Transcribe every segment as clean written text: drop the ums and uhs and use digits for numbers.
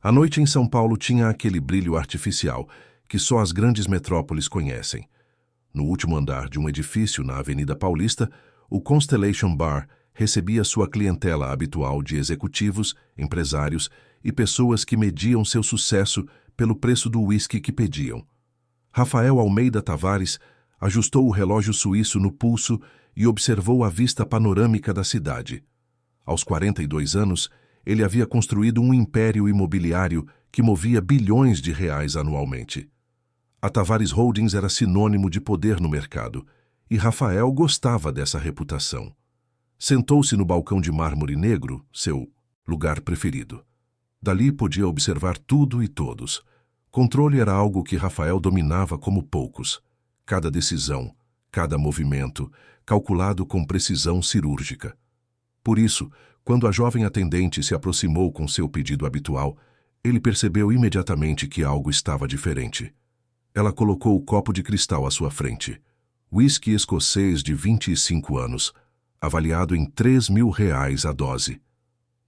A noite em São Paulo tinha aquele brilho artificial que só as grandes metrópoles conhecem. No último andar de um edifício na Avenida Paulista, o Constellation Bar recebia sua clientela habitual de executivos, empresários e pessoas que mediam seu sucesso pelo preço do uísque que pediam. Rafael Almeida Tavares ajustou o relógio suíço no pulso e observou a vista panorâmica da cidade. Aos 42 anos, ele havia construído um império imobiliário que movia bilhões de reais anualmente. A Tavares Holdings era sinônimo de poder no mercado, e Rafael gostava dessa reputação. Sentou-se no balcão de mármore negro, seu lugar preferido. Dali podia observar tudo e todos. Controle era algo que Rafael dominava como poucos. Cada decisão, cada movimento, calculado com precisão cirúrgica. Por isso, quando a jovem atendente se aproximou com seu pedido habitual, ele percebeu imediatamente que algo estava diferente. Ela colocou o copo de cristal à sua frente. Whisky escocês de 25 anos, avaliado em R$ 3.000 a dose.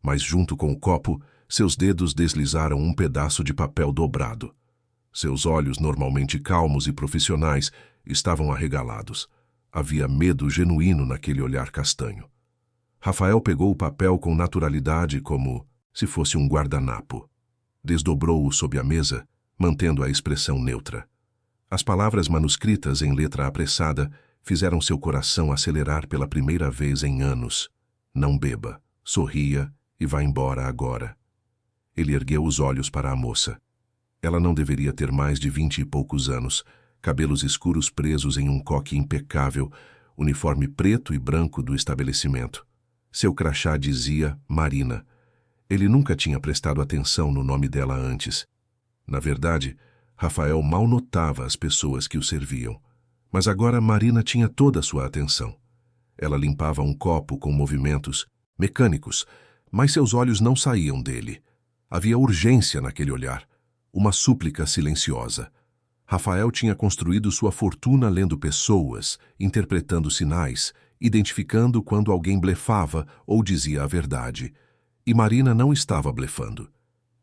Mas junto com o copo, seus dedos deslizaram um pedaço de papel dobrado. Seus olhos, normalmente calmos e profissionais, estavam arregalados. Havia medo genuíno naquele olhar castanho. Rafael pegou o papel com naturalidade como se fosse um guardanapo. Desdobrou-o sob a mesa, mantendo a expressão neutra. As palavras manuscritas em letra apressada fizeram seu coração acelerar pela primeira vez em anos. Não beba, sorria e vá embora agora. Ele ergueu os olhos para a moça. Ela não deveria ter mais de 20 e poucos anos, cabelos escuros presos em um coque impecável, uniforme preto e branco do estabelecimento. Seu crachá dizia Marina. Ele nunca tinha prestado atenção no nome dela antes. Na verdade, Rafael mal notava as pessoas que o serviam. Mas agora Marina tinha toda a sua atenção. Ela limpava um copo com movimentos mecânicos, mas seus olhos não saíam dele. Havia urgência naquele olhar, uma súplica silenciosa. Rafael tinha construído sua fortuna lendo pessoas, interpretando sinais, identificando quando alguém blefava ou dizia a verdade. E Marina não estava blefando.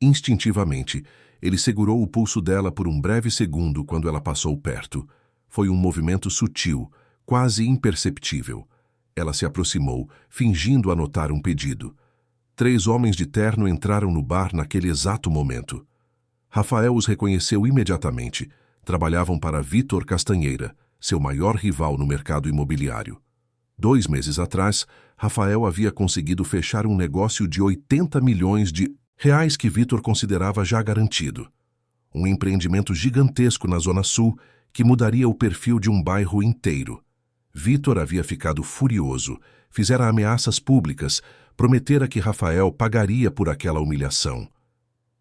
Instintivamente, ele segurou o pulso dela por um breve segundo quando ela passou perto. Foi um movimento sutil, quase imperceptível. Ela se aproximou, fingindo anotar um pedido. 3 homens de terno entraram no bar naquele exato momento. Rafael os reconheceu imediatamente. Trabalhavam para Vitor Castanheira, seu maior rival no mercado imobiliário. 2 meses atrás, Rafael havia conseguido fechar um negócio de 80 milhões de reais que Vitor considerava já garantido. Um empreendimento gigantesco na Zona Sul que mudaria o perfil de um bairro inteiro. Vitor havia ficado furioso, fizera ameaças públicas, prometera que Rafael pagaria por aquela humilhação.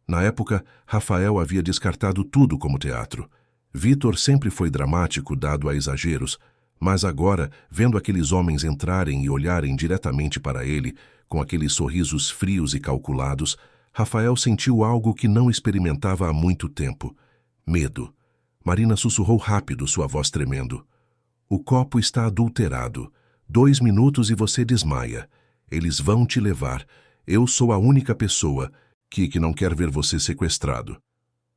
Na época, Rafael havia descartado tudo como teatro. Vitor sempre foi dramático, dado a exageros, mas agora, vendo aqueles homens entrarem e olharem diretamente para ele, com aqueles sorrisos frios e calculados, Rafael sentiu algo que não experimentava há muito tempo. Medo. Marina sussurrou rápido, sua voz tremendo. O copo está adulterado. 2 minutos e você desmaia. Eles vão te levar. Eu sou a única pessoa que não quer ver você sequestrado.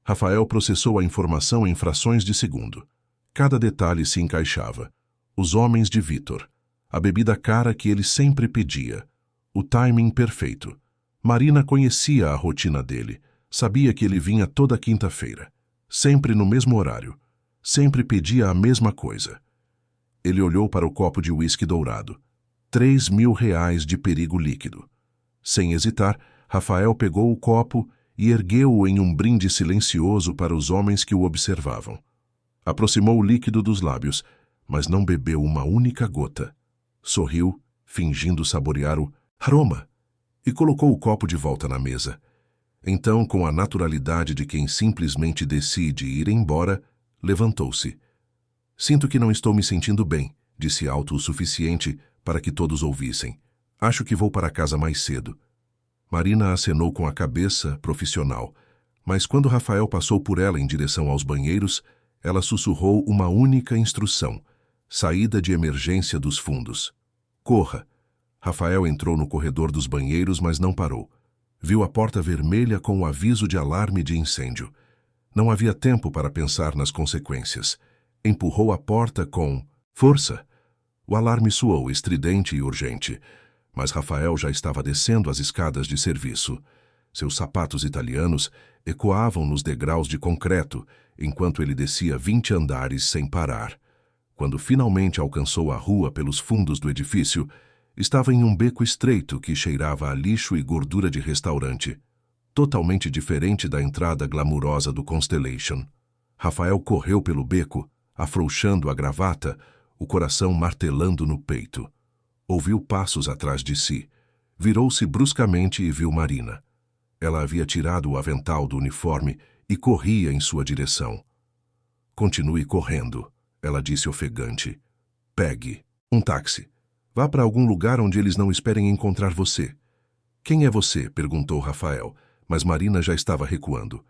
Rafael processou a informação em frações de segundo. Cada detalhe se encaixava. Os homens de Vitor. A bebida cara que ele sempre pedia. O timing perfeito. Marina conhecia a rotina dele. Sabia que ele vinha toda quinta-feira. Sempre no mesmo horário. Sempre pedia a mesma coisa. Ele olhou para o copo de uísque dourado. R$ 3.000 de perigo líquido. Sem hesitar, Rafael pegou o copo e ergueu-o em um brinde silencioso para os homens que o observavam. Aproximou o líquido dos lábios, mas não bebeu uma única gota. Sorriu, fingindo saborear o aroma, e colocou o copo de volta na mesa. Então, com a naturalidade de quem simplesmente decide ir embora, levantou-se. Sinto que não estou me sentindo bem, disse alto o suficiente para que todos ouvissem. Acho que vou para casa mais cedo. Marina acenou com a cabeça, profissional, mas quando Rafael passou por ela em direção aos banheiros, ela sussurrou uma única instrução: saída de emergência dos fundos. Corra! Rafael entrou no corredor dos banheiros, mas não parou. Viu a porta vermelha com o aviso de alarme de incêndio. Não havia tempo para pensar nas consequências. Empurrou a porta com força. O alarme soou estridente e urgente, mas Rafael já estava descendo as escadas de serviço. Seus sapatos italianos ecoavam nos degraus de concreto, enquanto ele descia 20 andares sem parar. Quando finalmente alcançou a rua pelos fundos do edifício, estava em um beco estreito que cheirava a lixo e gordura de restaurante, totalmente diferente da entrada glamurosa do Constellation. Rafael correu pelo beco, afrouxando a gravata, o coração martelando no peito. Ouviu passos atrás de si. Virou-se bruscamente e viu Marina. Ela havia tirado o avental do uniforme e corria em sua direção. "Continue correndo", ela disse ofegante. "Pegue um táxi. Vá para algum lugar onde eles não esperem encontrar você." "Quem é você?" perguntou Rafael, mas Marina já estava recuando.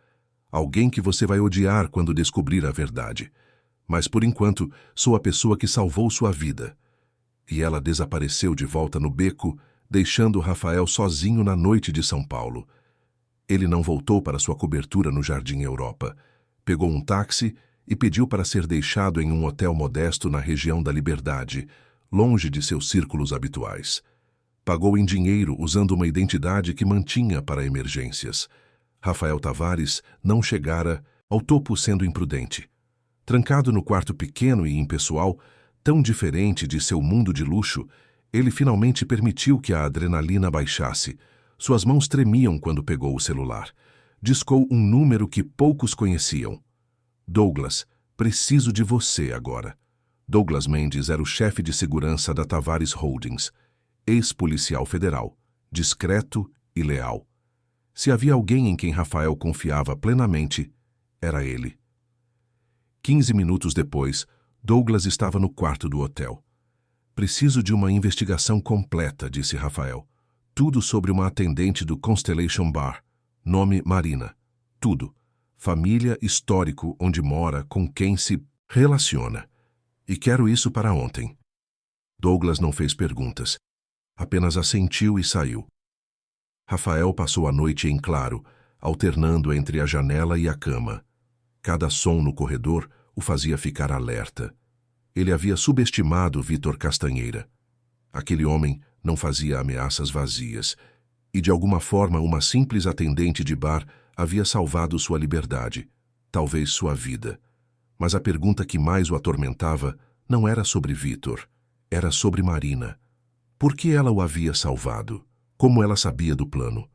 "Alguém que você vai odiar quando descobrir a verdade. Mas, por enquanto, sou a pessoa que salvou sua vida." E ela desapareceu de volta no beco, deixando Rafael sozinho na noite de São Paulo. Ele não voltou para sua cobertura no Jardim Europa. Pegou um táxi e pediu para ser deixado em um hotel modesto na região da Liberdade, longe de seus círculos habituais. Pagou em dinheiro usando uma identidade que mantinha para emergências. Rafael Tavares não chegara ao topo sendo imprudente. Trancado no quarto pequeno e impessoal, tão diferente de seu mundo de luxo, ele finalmente permitiu que a adrenalina baixasse. Suas mãos tremiam quando pegou o celular. Discou um número que poucos conheciam. "Douglas, preciso de você agora." Douglas Mendes era o chefe de segurança da Tavares Holdings, ex-policial federal, discreto e leal. Se havia alguém em quem Rafael confiava plenamente, era ele. 15 minutos depois, Douglas estava no quarto do hotel. "Preciso de uma investigação completa", disse Rafael. "Tudo sobre uma atendente do Constellation Bar. Nome Marina. Tudo. Família, histórico, onde mora, com quem se relaciona. E quero isso para ontem." Douglas não fez perguntas. Apenas assentiu e saiu. Rafael passou a noite em claro, alternando entre a janela e a cama. Cada som no corredor o fazia ficar alerta. Ele havia subestimado Vítor Castanheira. Aquele homem não fazia ameaças vazias, e de alguma forma uma simples atendente de bar havia salvado sua liberdade, talvez sua vida. Mas a pergunta que mais o atormentava não era sobre Vítor, era sobre Marina. Por que ela o havia salvado? Como ela sabia do plano?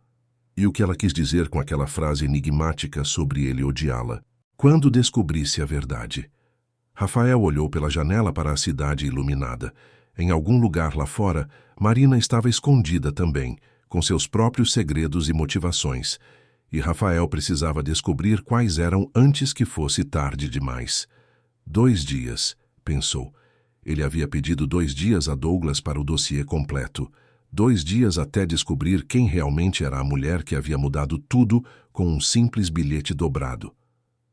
E o que ela quis dizer com aquela frase enigmática sobre ele odiá-la? Quando descobrisse a verdade? Rafael olhou pela janela para a cidade iluminada. Em algum lugar lá fora, Marina estava escondida também, com seus próprios segredos e motivações. E Rafael precisava descobrir quais eram antes que fosse tarde demais. 2 dias, pensou. Ele havia pedido 2 dias a Douglas para o dossiê completo. 2 dias até descobrir quem realmente era a mulher que havia mudado tudo com um simples bilhete dobrado.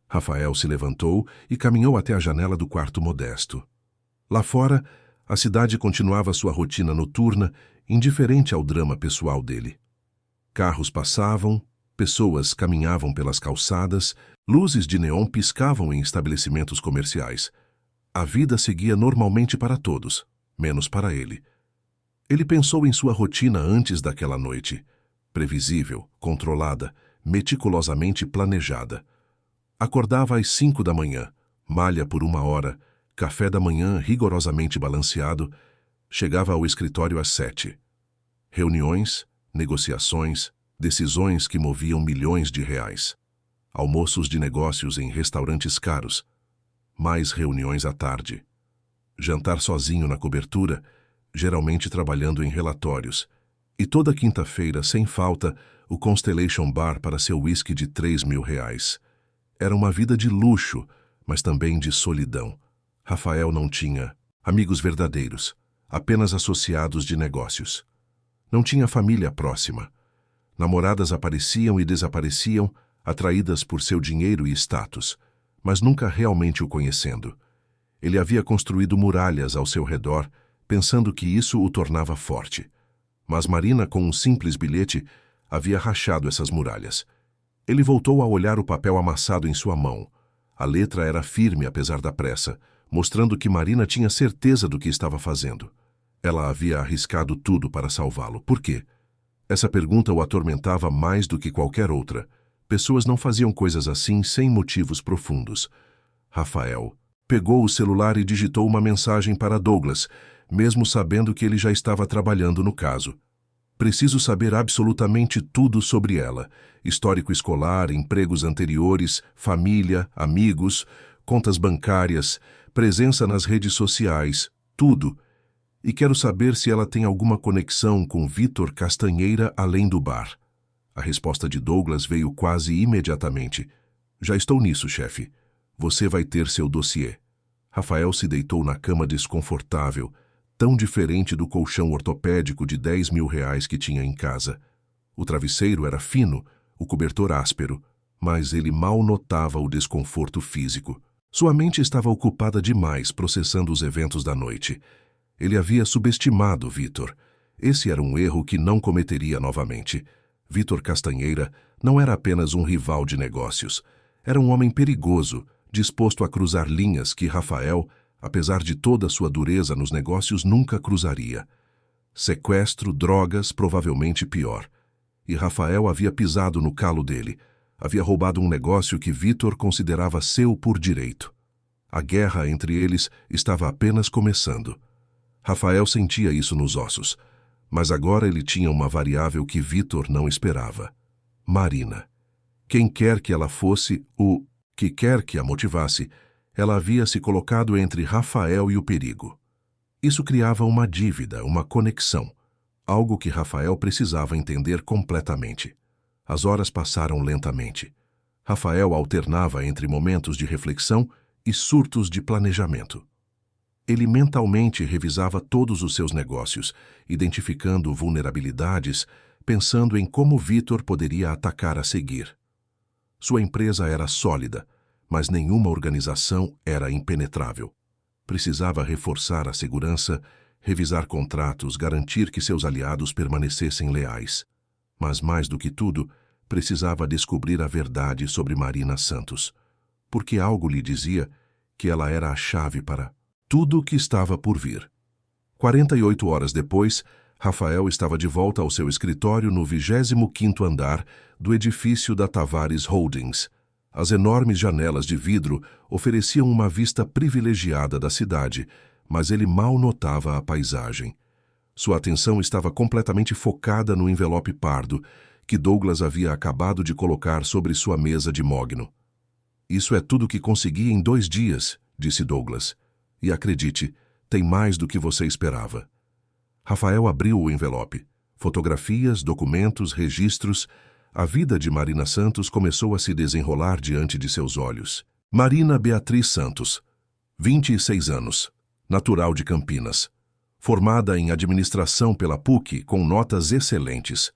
Rafael se levantou e caminhou até a janela do quarto modesto. Lá fora, a cidade continuava sua rotina noturna, indiferente ao drama pessoal dele. Carros passavam, pessoas caminhavam pelas calçadas, luzes de neon piscavam em estabelecimentos comerciais. A vida seguia normalmente para todos, menos para ele. Ele pensou em sua rotina antes daquela noite. Previsível, controlada, meticulosamente planejada. Acordava às 5 da manhã, malha por 1 hora, café da manhã rigorosamente balanceado, chegava ao escritório às 7. Reuniões, negociações, decisões que moviam milhões de reais. Almoços de negócios em restaurantes caros. Mais reuniões à tarde. Jantar sozinho na cobertura, geralmente trabalhando em relatórios. E toda quinta-feira, sem falta, o Constellation Bar para seu whisky de R$3.000. Era uma vida de luxo, mas também de solidão. Rafael não tinha amigos verdadeiros, apenas associados de negócios. Não tinha família próxima. Namoradas apareciam e desapareciam, atraídas por seu dinheiro e status, mas nunca realmente o conhecendo. Ele havia construído muralhas ao seu redor, pensando que isso o tornava forte. Mas Marina, com um simples bilhete, havia rachado essas muralhas. Ele voltou a olhar o papel amassado em sua mão. A letra era firme apesar da pressa, mostrando que Marina tinha certeza do que estava fazendo. Ela havia arriscado tudo para salvá-lo. Por quê? Essa pergunta o atormentava mais do que qualquer outra. Pessoas não faziam coisas assim sem motivos profundos. Rafael pegou o celular e digitou uma mensagem para Douglas, mesmo sabendo que ele já estava trabalhando no caso. Preciso saber absolutamente tudo sobre ela. Histórico escolar, empregos anteriores, família, amigos, contas bancárias, presença nas redes sociais, tudo. E quero saber se ela tem alguma conexão com Vítor Castanheira além do bar. A resposta de Douglas veio quase imediatamente. Já estou nisso, chefe. Você vai ter seu dossiê. Rafael se deitou na cama desconfortável, tão diferente do colchão ortopédico de R$ 10.000 que tinha em casa. O travesseiro era fino, o cobertor áspero, mas ele mal notava o desconforto físico. Sua mente estava ocupada demais processando os eventos da noite. Ele havia subestimado Vítor. Esse era um erro que não cometeria novamente. Vítor Castanheira não era apenas um rival de negócios. Era um homem perigoso, disposto a cruzar linhas que Rafael, apesar de toda sua dureza nos negócios, nunca cruzaria. Sequestro, drogas, provavelmente pior. E Rafael havia pisado no calo dele. Havia roubado um negócio que Vítor considerava seu por direito. A guerra entre eles estava apenas começando. Rafael sentia isso nos ossos, mas agora ele tinha uma variável que Vítor não esperava. Marina. Quem quer que ela fosse, o que quer que a motivasse, ela havia se colocado entre Rafael e o perigo. Isso criava uma dívida, uma conexão, algo que Rafael precisava entender completamente. As horas passaram lentamente. Rafael alternava entre momentos de reflexão e surtos de planejamento. Ele mentalmente revisava todos os seus negócios, identificando vulnerabilidades, pensando em como Vítor poderia atacar a seguir. Sua empresa era sólida, mas nenhuma organização era impenetrável. Precisava reforçar a segurança, revisar contratos, garantir que seus aliados permanecessem leais. Mas mais do que tudo, precisava descobrir a verdade sobre Marina Santos, porque algo lhe dizia que ela era a chave para tudo o que estava por vir. 48 horas depois, Rafael estava de volta ao seu escritório no 25º andar do edifício da Tavares Holdings. As enormes janelas de vidro ofereciam uma vista privilegiada da cidade, mas ele mal notava a paisagem. Sua atenção estava completamente focada no envelope pardo que Douglas havia acabado de colocar sobre sua mesa de mogno. Isso é tudo que consegui em 2 dias, disse Douglas. E acredite, tem mais do que você esperava. Rafael abriu o envelope. Fotografias, documentos, registros. A vida de Marina Santos começou a se desenrolar diante de seus olhos. Marina Beatriz Santos, 26 anos, natural de Campinas. Formada em administração pela PUC com notas excelentes.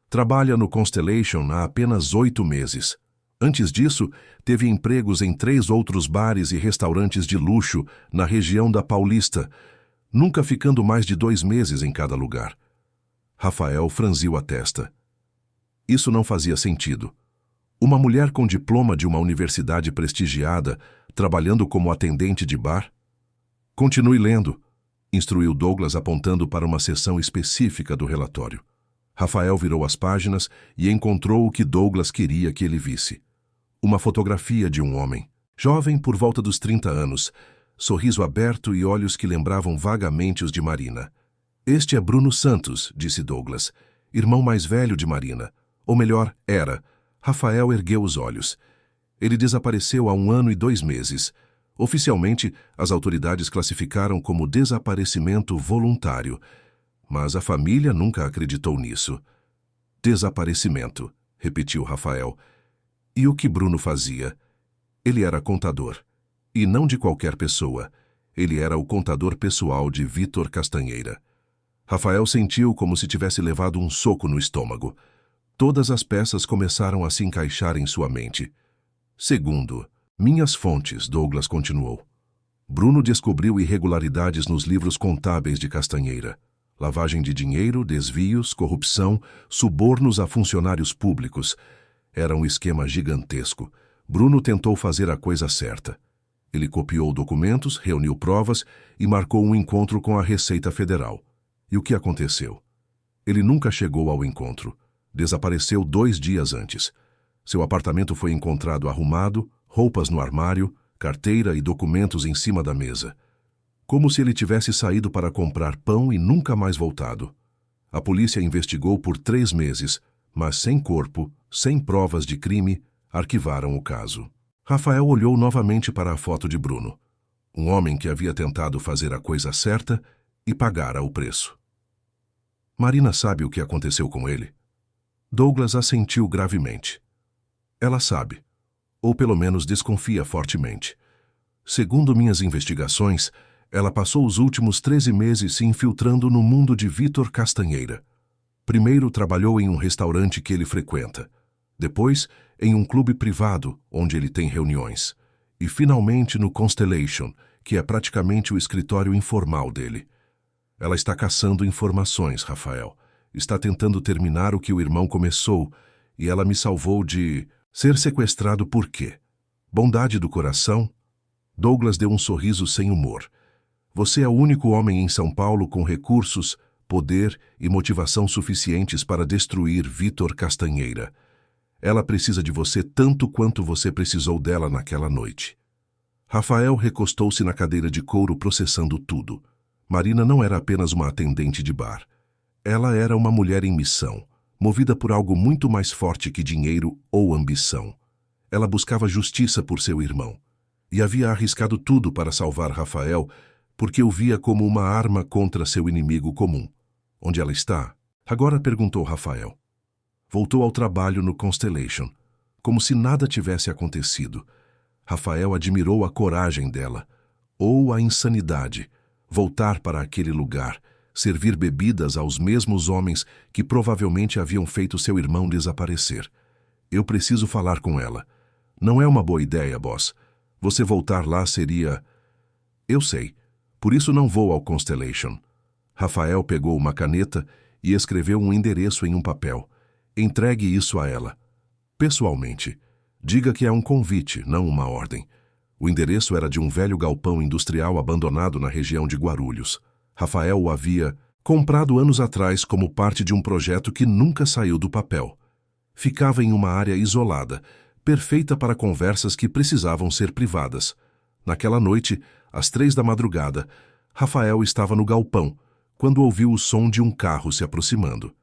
Trabalha no Constellation há apenas 8 meses. Antes disso, teve empregos em 3 outros bares e restaurantes de luxo na região da Paulista, nunca ficando mais de 2 meses em cada lugar. Rafael franziu a testa. Isso não fazia sentido. Uma mulher com diploma de uma universidade prestigiada, trabalhando como atendente de bar? Continue lendo, instruiu Douglas apontando para uma seção específica do relatório. Rafael virou as páginas e encontrou o que Douglas queria que ele visse. Uma fotografia de um homem, jovem por volta dos 30 anos, sorriso aberto e olhos que lembravam vagamente os de Marina. Este é Bruno Santos, disse Douglas, irmão mais velho de Marina. Ou melhor, era. Rafael ergueu os olhos. Ele desapareceu há 1 ano e 2 meses. Oficialmente, as autoridades classificaram como desaparecimento voluntário. Mas a família nunca acreditou nisso. Desaparecimento, repetiu Rafael. E o que Bruno fazia? Ele era contador. E não de qualquer pessoa. Ele era o contador pessoal de Vítor Castanheira. Rafael sentiu como se tivesse levado um soco no estômago. Todas as peças começaram a se encaixar em sua mente. Segundo minhas fontes, Douglas continuou. Bruno descobriu irregularidades nos livros contábeis de Castanheira. Lavagem de dinheiro, desvios, corrupção, subornos a funcionários públicos. Era um esquema gigantesco. Bruno tentou fazer a coisa certa. Ele copiou documentos, reuniu provas e marcou um encontro com a Receita Federal. E o que aconteceu? Ele nunca chegou ao encontro. Desapareceu 2 dias antes. Seu apartamento foi encontrado arrumado, roupas no armário, carteira e documentos em cima da mesa. Como se ele tivesse saído para comprar pão e nunca mais voltado. A polícia investigou por 3 meses, mas sem corpo, sem provas de crime, arquivaram o caso. Rafael olhou novamente para a foto de Bruno. Um homem que havia tentado fazer a coisa certa e pagara o preço. Marina sabe o que aconteceu com ele? Douglas assentiu gravemente. Ela sabe, ou pelo menos desconfia fortemente. Segundo minhas investigações, ela passou os últimos 13 meses se infiltrando no mundo de Vítor Castanheira. Primeiro trabalhou em um restaurante que ele frequenta. Depois, em um clube privado, onde ele tem reuniões. E, finalmente, no Constellation, que é praticamente o escritório informal dele. Ela está caçando informações, Rafael. Está tentando terminar o que o irmão começou, e ela me salvou de ser sequestrado por quê? Bondade do coração? Douglas deu um sorriso sem humor. Você é o único homem em São Paulo com recursos, poder e motivação suficientes para destruir Vítor Castanheira. Ela precisa de você tanto quanto você precisou dela naquela noite. Rafael recostou-se na cadeira de couro processando tudo. Marina não era apenas uma atendente de bar. Ela era uma mulher em missão, movida por algo muito mais forte que dinheiro ou ambição. Ela buscava justiça por seu irmão. E havia arriscado tudo para salvar Rafael, porque o via como uma arma contra seu inimigo comum. Onde ela está? Agora perguntou Rafael. Voltou ao trabalho no Constellation, como se nada tivesse acontecido. Rafael admirou a coragem dela, ou a insanidade, voltar para aquele lugar, servir bebidas aos mesmos homens que provavelmente haviam feito seu irmão desaparecer. Eu preciso falar com ela. Não é uma boa ideia, boss. Você voltar lá seria... Eu sei. Por isso não vou ao Constellation. Rafael pegou uma caneta e escreveu um endereço em um papel. Entregue isso a ela. Pessoalmente. Diga que é um convite, não uma ordem. O endereço era de um velho galpão industrial abandonado na região de Guarulhos. Rafael o havia comprado anos atrás como parte de um projeto que nunca saiu do papel. Ficava em uma área isolada, perfeita para conversas que precisavam ser privadas. Naquela noite, às 3 da madrugada, Rafael estava no galpão, quando ouviu o som de um carro se aproximando.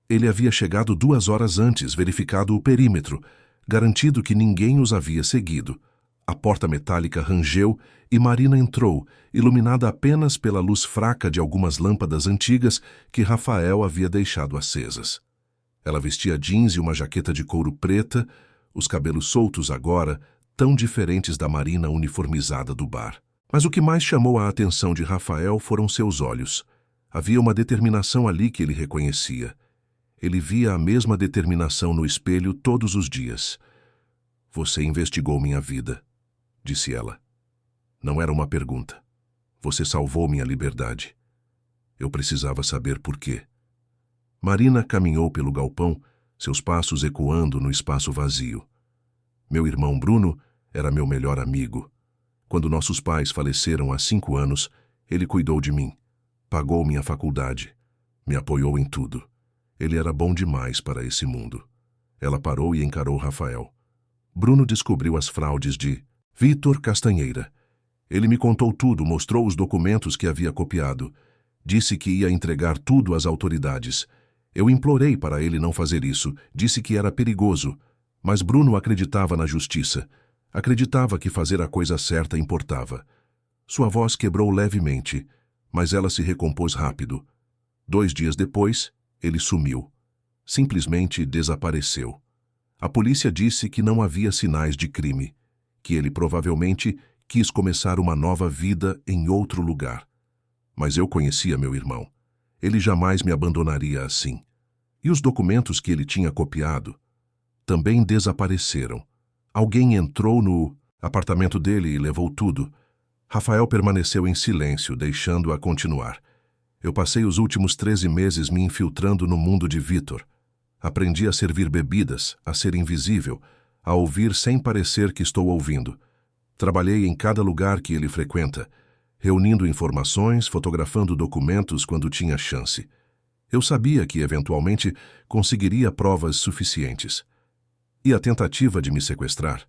Ele havia chegado 2 horas antes, verificado o perímetro, garantido que ninguém os havia seguido. A porta metálica rangeu e Marina entrou, iluminada apenas pela luz fraca de algumas lâmpadas antigas que Rafael havia deixado acesas. Ela vestia jeans e uma jaqueta de couro preta, os cabelos soltos agora, tão diferentes da Marina uniformizada do bar. Mas o que mais chamou a atenção de Rafael foram seus olhos. Havia uma determinação ali que ele reconhecia. Ele via a mesma determinação no espelho todos os dias. Você investigou minha vida, disse ela. Não era uma pergunta. Você salvou minha liberdade. Eu precisava saber por quê. Marina caminhou pelo galpão, seus passos ecoando no espaço vazio. Meu irmão Bruno era meu melhor amigo. Quando nossos pais faleceram há 5 anos, ele cuidou de mim, pagou minha faculdade, me apoiou em tudo. Ele era bom demais para esse mundo. Ela parou e encarou Rafael. Bruno descobriu as fraudes de Vítor Castanheira. Ele me contou tudo, mostrou os documentos que havia copiado. Disse que ia entregar tudo às autoridades. Eu implorei para ele não fazer isso, disse que era perigoso. Mas Bruno acreditava na justiça. Acreditava que fazer a coisa certa importava. Sua voz quebrou levemente, mas ela se recompôs rápido. 2 dias depois, ele sumiu. Simplesmente desapareceu. A polícia disse que não havia sinais de crime, que ele provavelmente quis começar uma nova vida em outro lugar. Mas eu conhecia meu irmão. Ele jamais me abandonaria assim. E os documentos que ele tinha copiado também desapareceram. Alguém entrou no apartamento dele e levou tudo. Rafael permaneceu em silêncio, deixando-a continuar. Eu passei os últimos 13 meses me infiltrando no mundo de Vitor. Aprendi a servir bebidas, a ser invisível, a ouvir sem parecer que estou ouvindo. Trabalhei em cada lugar que ele frequenta, reunindo informações, fotografando documentos quando tinha chance. Eu sabia que, eventualmente, conseguiria provas suficientes. E a tentativa de me sequestrar?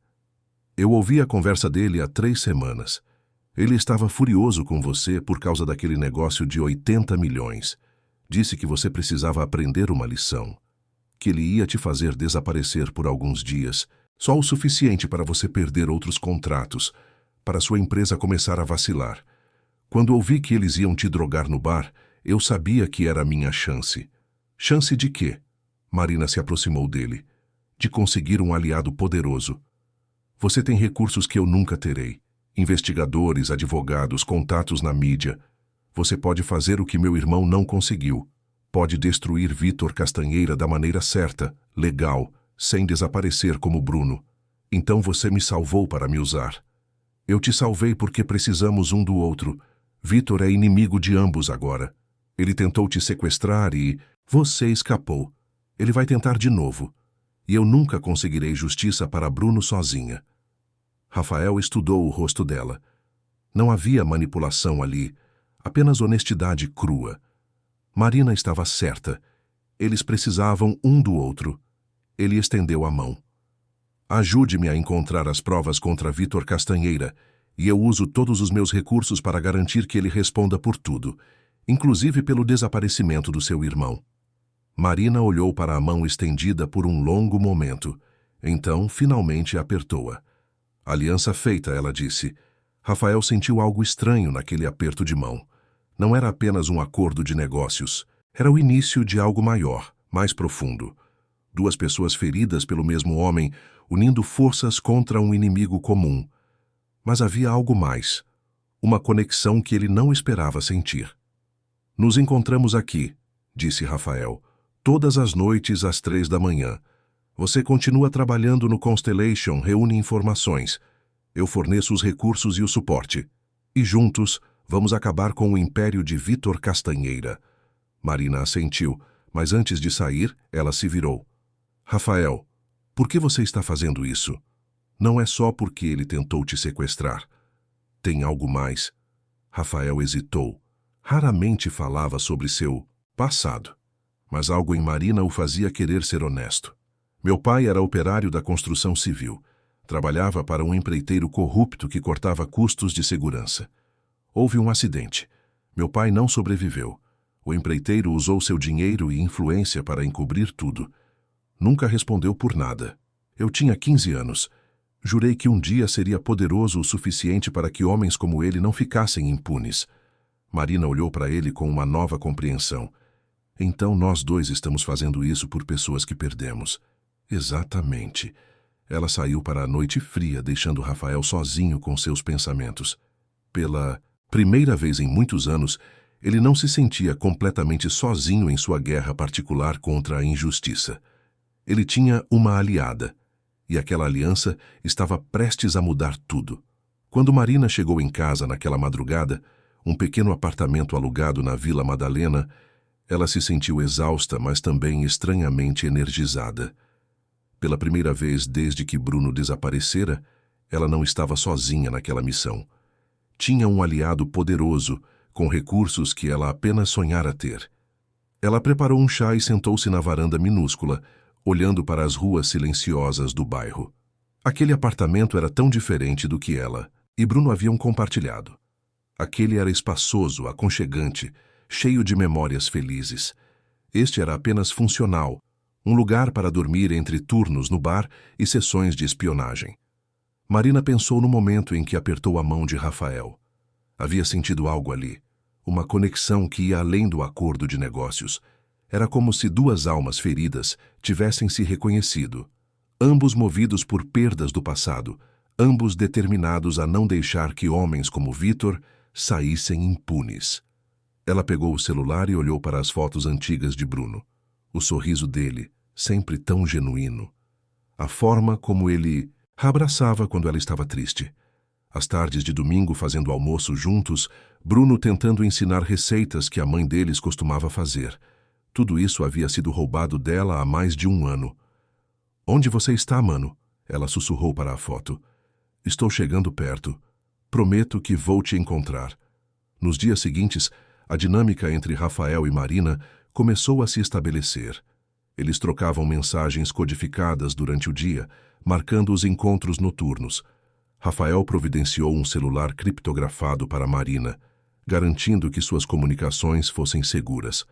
Eu ouvi a conversa dele há 3 semanas. Ele estava furioso com você por causa daquele negócio de 80 milhões. Disse que você precisava aprender uma lição. Que ele ia te fazer desaparecer por alguns dias, só o suficiente para você perder outros contratos, para sua empresa começar a vacilar. Quando ouvi que eles iam te drogar no bar, eu sabia que era a minha chance. Chance de quê? Marina se aproximou dele. De conseguir um aliado poderoso. Você tem recursos que eu nunca terei. Investigadores, advogados, contatos na mídia. Você pode fazer o que meu irmão não conseguiu. Pode destruir Vitor Castanheira da maneira certa, legal, sem desaparecer como Bruno. Então você me salvou para me usar. Eu te salvei porque precisamos um do outro. Vitor é inimigo de ambos agora. Ele tentou te sequestrar e você escapou. Ele vai tentar de novo. E eu nunca conseguirei justiça para Bruno sozinha. Rafael estudou o rosto dela. Não havia manipulação ali, apenas honestidade crua. Marina estava certa. Eles precisavam um do outro. Ele estendeu a mão. Ajude-me a encontrar as provas contra Vitor Castanheira, e eu uso todos os meus recursos para garantir que ele responda por tudo, inclusive pelo desaparecimento do seu irmão. Marina olhou para a mão estendida por um longo momento. Então, finalmente, apertou-a. Aliança feita, ela disse. Rafael sentiu algo estranho naquele aperto de mão. Não era apenas um acordo de negócios. Era o início de algo maior, mais profundo. 2 pessoas feridas pelo mesmo homem, unindo forças contra um inimigo comum. Mas havia algo mais. Uma conexão que ele não esperava sentir. Nos encontramos aqui, disse Rafael, todas as noites às 3 da manhã. Você continua trabalhando no Constellation, reúne informações. Eu forneço os recursos e o suporte. E juntos, vamos acabar com o império de Vitor Castanheira. Marina assentiu, mas antes de sair, ela se virou. Rafael, por que você está fazendo isso? Não é só porque ele tentou te sequestrar. Tem algo mais. Rafael hesitou. Raramente falava sobre seu passado, mas algo em Marina o fazia querer ser honesto. Meu pai era operário da construção civil. Trabalhava para um empreiteiro corrupto que cortava custos de segurança. Houve um acidente. Meu pai não sobreviveu. O empreiteiro usou seu dinheiro e influência para encobrir tudo. Nunca respondeu por nada. Eu tinha 15 anos. Jurei que um dia seria poderoso o suficiente para que homens como ele não ficassem impunes. Marina olhou para ele com uma nova compreensão. Então nós 2 estamos fazendo isso por pessoas que perdemos. Exatamente. Ela saiu para a noite fria, deixando Rafael sozinho com seus pensamentos. Pela primeira vez em muitos anos, ele não se sentia completamente sozinho em sua guerra particular contra a injustiça. Ele tinha uma aliada, e aquela aliança estava prestes a mudar tudo. Quando Marina chegou em casa naquela madrugada, um pequeno apartamento alugado na Vila Madalena, ela se sentiu exausta, mas também estranhamente energizada. Pela primeira vez desde que Bruno desaparecera, ela não estava sozinha naquela missão. Tinha um aliado poderoso, com recursos que ela apenas sonhara ter. Ela preparou um chá e sentou-se na varanda minúscula, olhando para as ruas silenciosas do bairro. Aquele apartamento era tão diferente do que ela e Bruno haviam compartilhado. Aquele era espaçoso, aconchegante, cheio de memórias felizes. Este era apenas funcional, um lugar para dormir entre turnos no bar e sessões de espionagem. Marina pensou no momento em que apertou a mão de Rafael. Havia sentido algo ali, uma conexão que ia além do acordo de negócios. Era como se 2 almas feridas tivessem se reconhecido, ambos movidos por perdas do passado, ambos determinados a não deixar que homens como Vitor saíssem impunes. Ela pegou o celular e olhou para as fotos antigas de Bruno. O sorriso dele, sempre tão genuíno. A forma como ele a abraçava quando ela estava triste. As tardes de domingo fazendo almoço juntos, Bruno tentando ensinar receitas que a mãe deles costumava fazer. Tudo isso havia sido roubado dela há mais de 1 ano. "Onde você está, mano?" Ela sussurrou para a foto. "Estou chegando perto. Prometo que vou te encontrar." Nos dias seguintes, a dinâmica entre Rafael e Marina começou a se estabelecer. Eles trocavam mensagens codificadas durante o dia, marcando os encontros noturnos. Rafael providenciou um celular criptografado para Marina, garantindo que suas comunicações fossem seguras.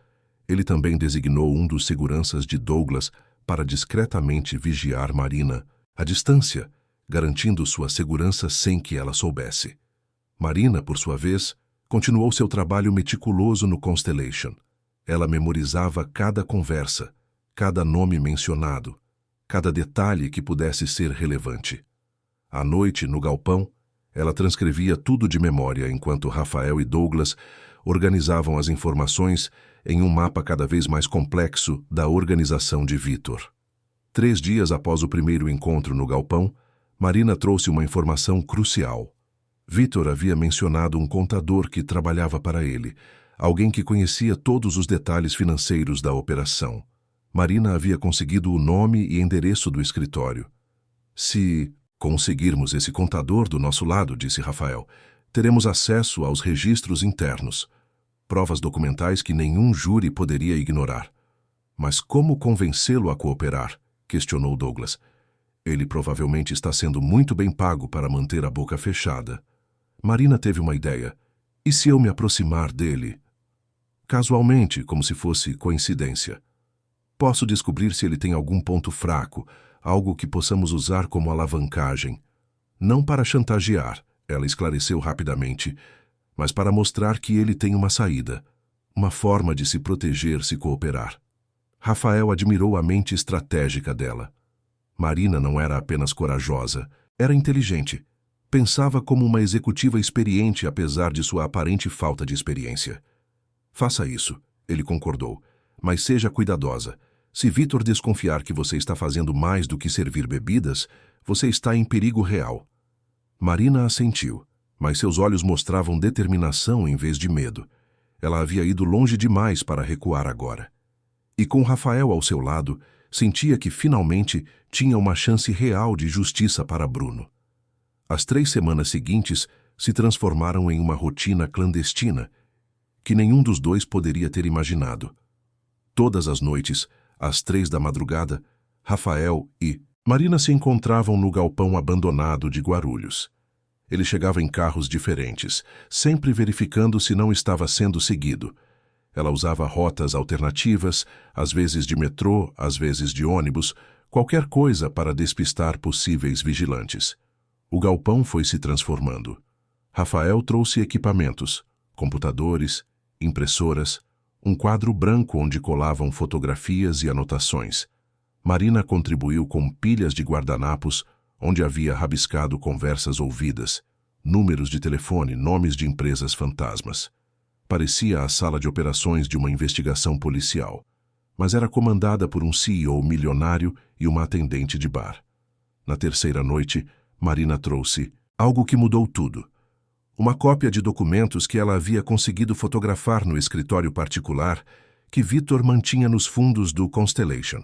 Ele também designou um dos seguranças de Douglas para discretamente vigiar Marina, à distância, garantindo sua segurança sem que ela soubesse. Marina, por sua vez, continuou seu trabalho meticuloso no Constellation. Ela memorizava cada conversa, cada nome mencionado, cada detalhe que pudesse ser relevante. À noite, no galpão, ela transcrevia tudo de memória enquanto Rafael e Douglas organizavam as informações em um mapa cada vez mais complexo da organização de Vitor. 3 dias após o primeiro encontro no galpão, Marina trouxe uma informação crucial. Vitor havia mencionado um contador que trabalhava para ele, alguém que conhecia todos os detalhes financeiros da operação. Marina havia conseguido o nome e endereço do escritório. "Se conseguirmos esse contador do nosso lado", disse Rafael, "teremos acesso aos registros internos, provas documentais que nenhum júri poderia ignorar." "Mas como convencê-lo a cooperar?" questionou Douglas. "Ele provavelmente está sendo muito bem pago para manter a boca fechada." Marina teve uma ideia. "E se eu me aproximar dele?" "Casualmente, como se fosse coincidência. Posso descobrir se ele tem algum ponto fraco, algo que possamos usar como alavancagem. Não para chantagear", ela esclareceu rapidamente, "mas para mostrar que ele tem uma saída, uma forma de se proteger se cooperar." Rafael admirou a mente estratégica dela. Marina não era apenas corajosa, era inteligente. Pensava como uma executiva experiente apesar de sua aparente falta de experiência. "Faça isso", ele concordou, "mas seja cuidadosa. Se Vitor desconfiar que você está fazendo mais do que servir bebidas, você está em perigo real." Marina assentiu, mas seus olhos mostravam determinação em vez de medo. Ela havia ido longe demais para recuar agora. E com Rafael ao seu lado, sentia que finalmente tinha uma chance real de justiça para Bruno. As 3 semanas seguintes se transformaram em uma rotina clandestina, que nenhum dos dois poderia ter imaginado. Todas as noites, às 3 da madrugada, Rafael e Marina se encontravam no galpão abandonado de Guarulhos. Ele chegava em carros diferentes, sempre verificando se não estava sendo seguido. Ela usava rotas alternativas, às vezes de metrô, às vezes de ônibus, qualquer coisa para despistar possíveis vigilantes. O galpão foi se transformando. Rafael trouxe equipamentos, computadores, impressoras, um quadro branco onde colavam fotografias e anotações. Marina contribuiu com pilhas de guardanapos, onde havia rabiscado conversas ouvidas, números de telefone, nomes de empresas fantasmas. Parecia a sala de operações de uma investigação policial, mas era comandada por um CEO milionário e uma atendente de bar. Na terceira noite, Marina trouxe algo que mudou tudo. Uma cópia de documentos que ela havia conseguido fotografar no escritório particular que Vitor mantinha nos fundos do Constellation.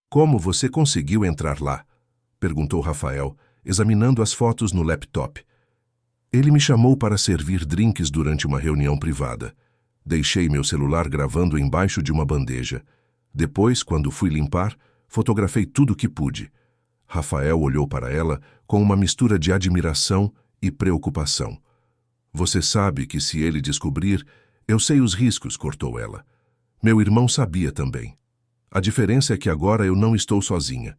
"Como você conseguiu entrar lá?" perguntou Rafael, examinando as fotos no laptop. "Ele me chamou para servir drinks durante uma reunião privada. Deixei meu celular gravando embaixo de uma bandeja. Depois, quando fui limpar, fotografei tudo o que pude." Rafael olhou para ela com uma mistura de admiração e preocupação. "Você sabe que se ele descobrir, eu sei os riscos", cortou ela. "Meu irmão sabia também. A diferença é que agora eu não estou sozinha."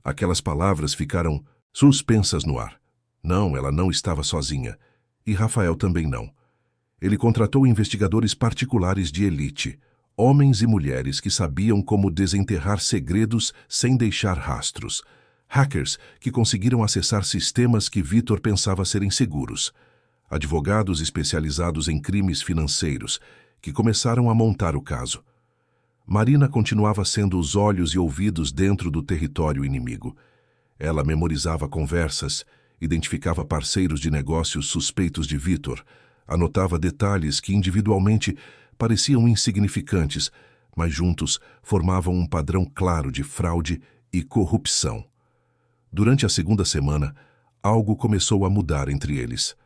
Aquelas palavras ficaram suspensas no ar. Não, ela não estava sozinha. E Rafael também não. Ele contratou investigadores particulares de elite, homens e mulheres que sabiam como desenterrar segredos sem deixar rastros. Hackers que conseguiram acessar sistemas que Vitor pensava serem seguros. Advogados especializados em crimes financeiros que começaram a montar o caso. Marina continuava sendo os olhos e ouvidos dentro do território inimigo. Ela memorizava conversas, identificava parceiros de negócios suspeitos de Vitor, anotava detalhes que individualmente pareciam insignificantes, mas juntos formavam um padrão claro de fraude e corrupção. Durante a segunda semana, algo começou a mudar entre eles.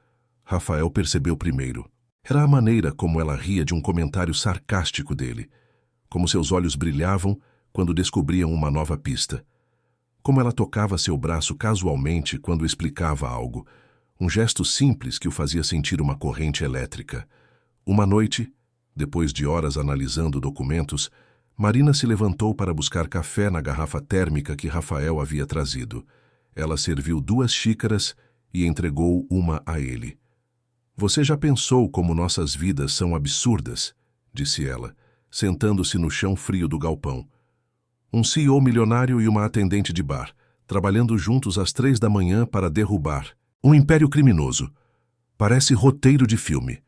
Rafael percebeu primeiro. Era a maneira como ela ria de um comentário sarcástico dele, como seus olhos brilhavam quando descobriam uma nova pista, como ela tocava seu braço casualmente quando explicava algo, um gesto simples que o fazia sentir uma corrente elétrica. Uma noite, depois de horas analisando documentos, Marina se levantou para buscar café na garrafa térmica que Rafael havia trazido. Ela serviu 2 xícaras e entregou uma a ele. Você já pensou como nossas vidas são absurdas? Disse ela, sentando-se no chão frio do galpão. Um CEO milionário e uma atendente de bar, trabalhando juntos às 3 da manhã para derrubar um império criminoso. Parece roteiro de filme.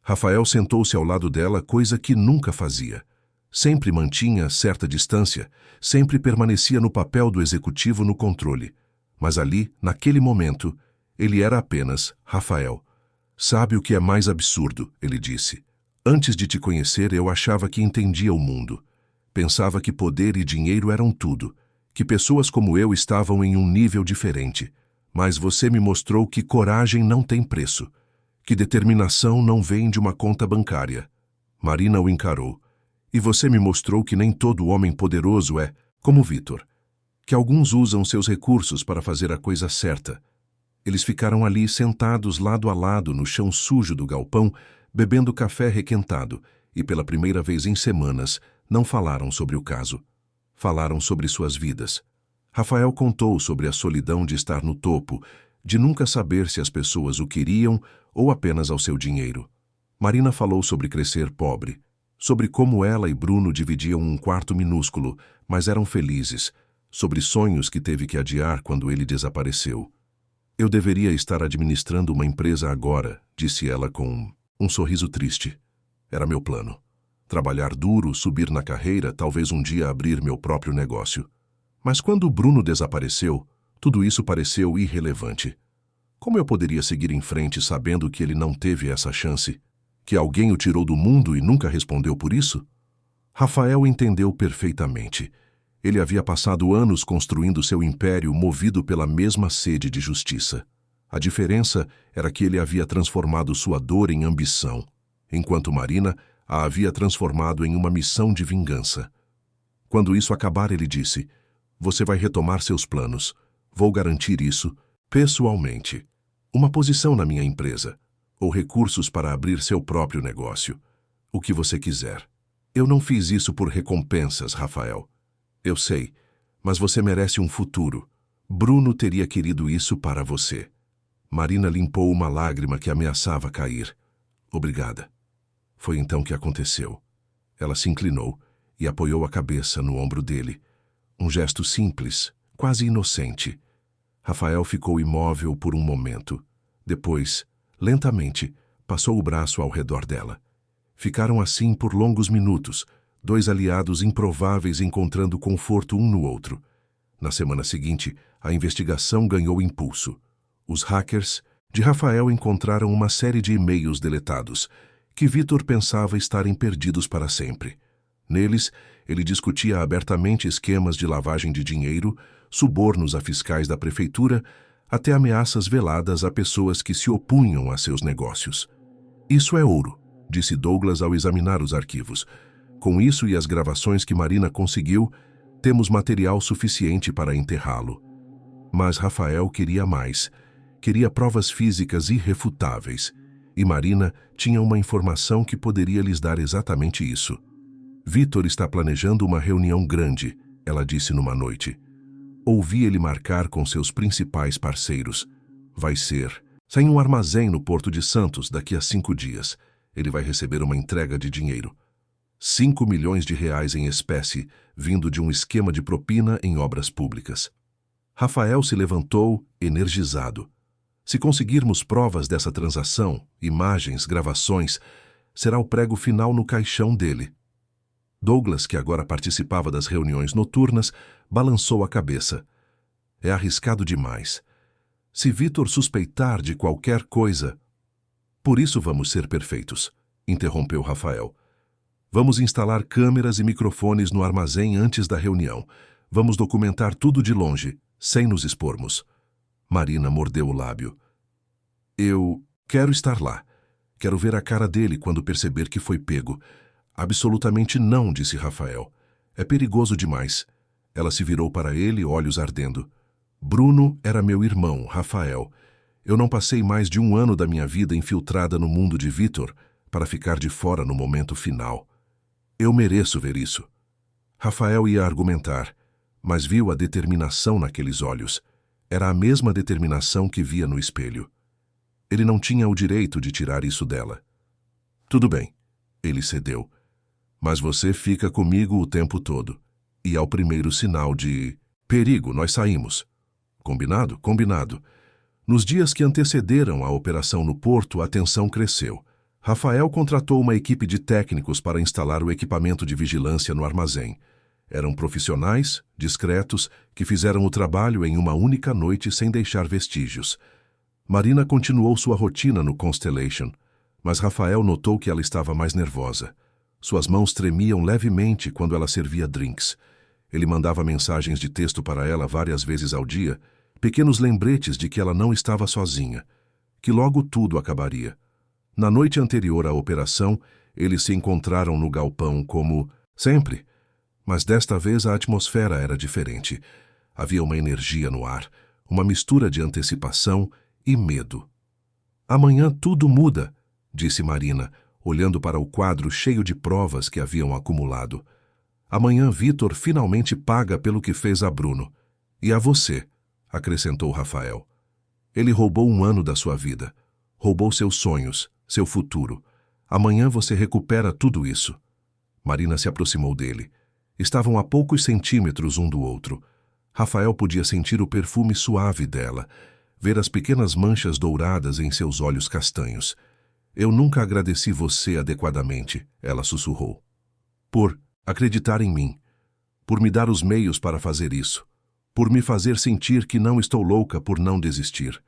Rafael sentou-se ao lado dela, coisa que nunca fazia. Sempre mantinha certa distância, sempre permanecia no papel do executivo no controle. Mas ali, naquele momento, ele era apenas Rafael. Sabe o que é mais absurdo? Ele disse. Antes de te conhecer, eu achava que entendia o mundo. Pensava que poder e dinheiro eram tudo, que pessoas como eu estavam em um nível diferente. Mas você me mostrou que coragem não tem preço, que determinação não vem de uma conta bancária. Marina o encarou. E você me mostrou que nem todo homem poderoso é como Vitor, que alguns usam seus recursos para fazer a coisa certa. Eles ficaram ali sentados lado a lado no chão sujo do galpão, bebendo café requentado, e pela primeira vez em semanas não falaram sobre o caso. Falaram sobre suas vidas. Rafael contou sobre a solidão de estar no topo, de nunca saber se as pessoas o queriam ou apenas ao seu dinheiro. Marina falou sobre crescer pobre, sobre como ela e Bruno dividiam um quarto minúsculo, mas eram felizes, sobre sonhos que teve que adiar quando ele desapareceu. Eu deveria estar administrando uma empresa agora, disse ela com um sorriso triste. Era meu plano. Trabalhar duro, subir na carreira, talvez um dia abrir meu próprio negócio. Mas quando Bruno desapareceu, tudo isso pareceu irrelevante. Como eu poderia seguir em frente sabendo que ele não teve essa chance? Que alguém o tirou do mundo e nunca respondeu por isso? Rafael entendeu perfeitamente. Ele havia passado anos construindo seu império movido pela mesma sede de justiça. A diferença era que ele havia transformado sua dor em ambição, enquanto Marina a havia transformado em uma missão de vingança. Quando isso acabar, ele disse, você vai retomar seus planos. Vou garantir isso, pessoalmente. Uma posição na minha empresa, ou recursos para abrir seu próprio negócio. O que você quiser. Eu não fiz isso por recompensas, Rafael. Eu sei, mas você merece um futuro. Bruno teria querido isso para você. Marina limpou uma lágrima que ameaçava cair. Obrigada. Foi então que aconteceu. Ela se inclinou e apoiou a cabeça no ombro dele. Um gesto simples, quase inocente. Rafael ficou imóvel por um momento. Depois, lentamente, passou o braço ao redor dela. Ficaram assim por longos minutos, 2 aliados improváveis encontrando conforto um no outro. Na semana seguinte, a investigação ganhou impulso. Os hackers de Rafael encontraram uma série de e-mails deletados, que Vitor pensava estarem perdidos para sempre. Neles, ele discutia abertamente esquemas de lavagem de dinheiro, subornos a fiscais da prefeitura, até ameaças veladas a pessoas que se opunham a seus negócios. Isso é ouro, disse Douglas ao examinar os arquivos. Com isso e as gravações que Marina conseguiu, temos material suficiente para enterrá-lo. Mas Rafael queria mais. Queria provas físicas irrefutáveis. E Marina tinha uma informação que poderia lhes dar exatamente isso. Vitor está planejando uma reunião grande, ela disse numa noite. Ouvi ele marcar com seus principais parceiros. Vai ser em um armazém no Porto de Santos daqui a 5 dias. Ele vai receber uma entrega de dinheiro. 5 milhões de reais em espécie, vindo de um esquema de propina em obras públicas. Rafael se levantou, energizado. Se conseguirmos provas dessa transação, imagens, gravações, será o prego final no caixão dele. Douglas, que agora participava das reuniões noturnas, balançou a cabeça. É arriscado demais. Se Vitor suspeitar de qualquer coisa... Por isso vamos ser perfeitos, interrompeu Rafael. Vamos instalar câmeras e microfones no armazém antes da reunião. Vamos documentar tudo de longe, sem nos expormos. Marina mordeu o lábio. Eu quero estar lá. Quero ver a cara dele quando perceber que foi pego. Absolutamente não, disse Rafael. É perigoso demais. Ela se virou para ele, olhos ardendo. Bruno era meu irmão, Rafael. Eu não passei mais de 1 ano da minha vida infiltrada no mundo de Vitor para ficar de fora no momento final. Eu mereço ver isso. Rafael ia argumentar, mas viu a determinação naqueles olhos. Era a mesma determinação que via no espelho. Ele não tinha o direito de tirar isso dela. Tudo bem, ele cedeu. Mas você fica comigo o tempo todo. E ao primeiro sinal de perigo, nós saímos. Combinado? Combinado. Nos dias que antecederam a operação no porto, a tensão cresceu. Rafael contratou uma equipe de técnicos para instalar o equipamento de vigilância no armazém. Eram profissionais, discretos, que fizeram o trabalho em uma única noite sem deixar vestígios. Marina continuou sua rotina no Constellation, mas Rafael notou que ela estava mais nervosa. Suas mãos tremiam levemente quando ela servia drinks. Ele mandava mensagens de texto para ela várias vezes ao dia, pequenos lembretes de que ela não estava sozinha, que logo tudo acabaria. Na noite anterior à operação, eles se encontraram no galpão como sempre, mas desta vez a atmosfera era diferente. Havia uma energia no ar, uma mistura de antecipação e medo. Amanhã tudo muda, disse Marina, olhando para o quadro cheio de provas que haviam acumulado. Amanhã Vitor finalmente paga pelo que fez a Bruno. E a você, acrescentou Rafael. Ele roubou 1 ano da sua vida. Roubou seus sonhos, seu futuro. Amanhã você recupera tudo isso. Marina se aproximou dele. Estavam a poucos centímetros um do outro. Rafael podia sentir o perfume suave dela, ver as pequenas manchas douradas em seus olhos castanhos. Eu nunca agradeci você adequadamente, ela sussurrou. Por acreditar em mim, por me dar os meios para fazer isso, por me fazer sentir que não estou louca por não desistir.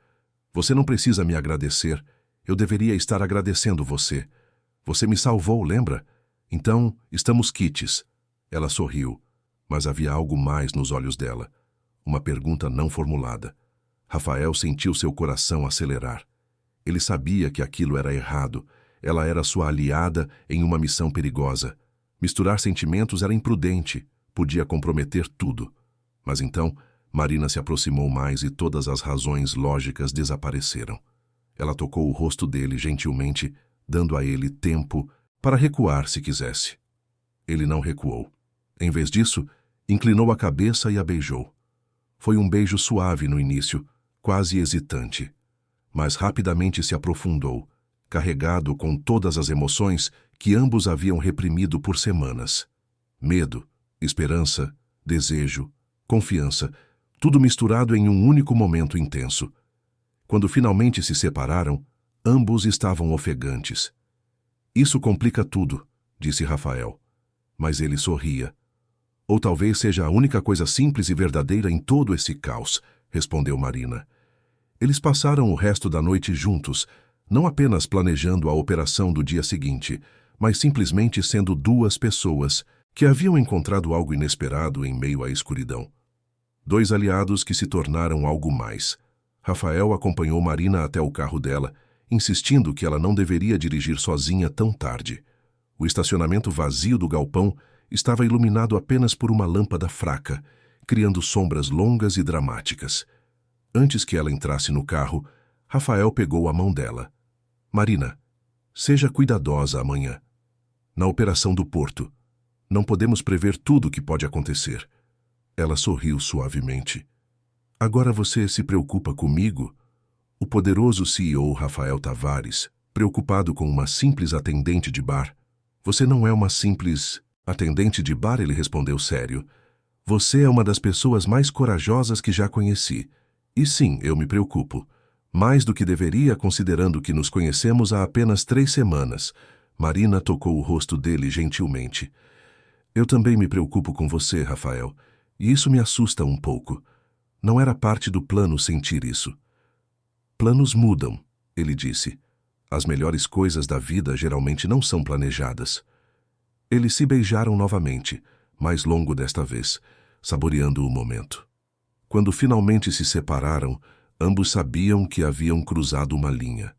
Você não precisa me agradecer, eu deveria estar agradecendo você. Você me salvou, lembra? Então, estamos quites. Ela sorriu, mas havia algo mais nos olhos dela. Uma pergunta não formulada. Rafael sentiu seu coração acelerar. Ele sabia que aquilo era errado. Ela era sua aliada em uma missão perigosa. Misturar sentimentos era imprudente, podia comprometer tudo. Mas então, Marina se aproximou mais e todas as razões lógicas desapareceram. Ela tocou o rosto dele gentilmente, dando a ele tempo para recuar se quisesse. Ele não recuou. Em vez disso, inclinou a cabeça e a beijou. Foi um beijo suave no início, quase hesitante, mas rapidamente se aprofundou, carregado com todas as emoções que ambos haviam reprimido por semanas. Medo, esperança, desejo, confiança, tudo misturado em um único momento intenso. Quando finalmente se separaram, ambos estavam ofegantes. Isso complica tudo, disse Rafael. Mas ele sorria. Ou talvez seja a única coisa simples e verdadeira em todo esse caos, respondeu Marina. Eles passaram o resto da noite juntos, não apenas planejando a operação do dia seguinte, mas simplesmente sendo 2 pessoas que haviam encontrado algo inesperado em meio à escuridão. 2 aliados que se tornaram algo mais. Rafael acompanhou Marina até o carro dela, insistindo que ela não deveria dirigir sozinha tão tarde. O estacionamento vazio do galpão estava iluminado apenas por uma lâmpada fraca, criando sombras longas e dramáticas. Antes que ela entrasse no carro, Rafael pegou a mão dela. Marina, seja cuidadosa amanhã. Na operação do porto, não podemos prever tudo o que pode acontecer. Ela sorriu suavemente. Agora você se preocupa comigo? O poderoso CEO Rafael Tavares, preocupado com uma simples atendente de bar. Você não é uma simples atendente de bar, ele respondeu sério. Você é uma das pessoas mais corajosas que já conheci. E sim, eu me preocupo. Mais do que deveria, considerando que nos conhecemos há apenas 3 semanas. Marina tocou o rosto dele gentilmente. Eu também me preocupo com você, Rafael. E isso me assusta um pouco. Não era parte do plano sentir isso. Planos mudam, ele disse. As melhores coisas da vida geralmente não são planejadas. Eles se beijaram novamente, mais longo desta vez, saboreando o momento. Quando finalmente se separaram, ambos sabiam que haviam cruzado uma linha.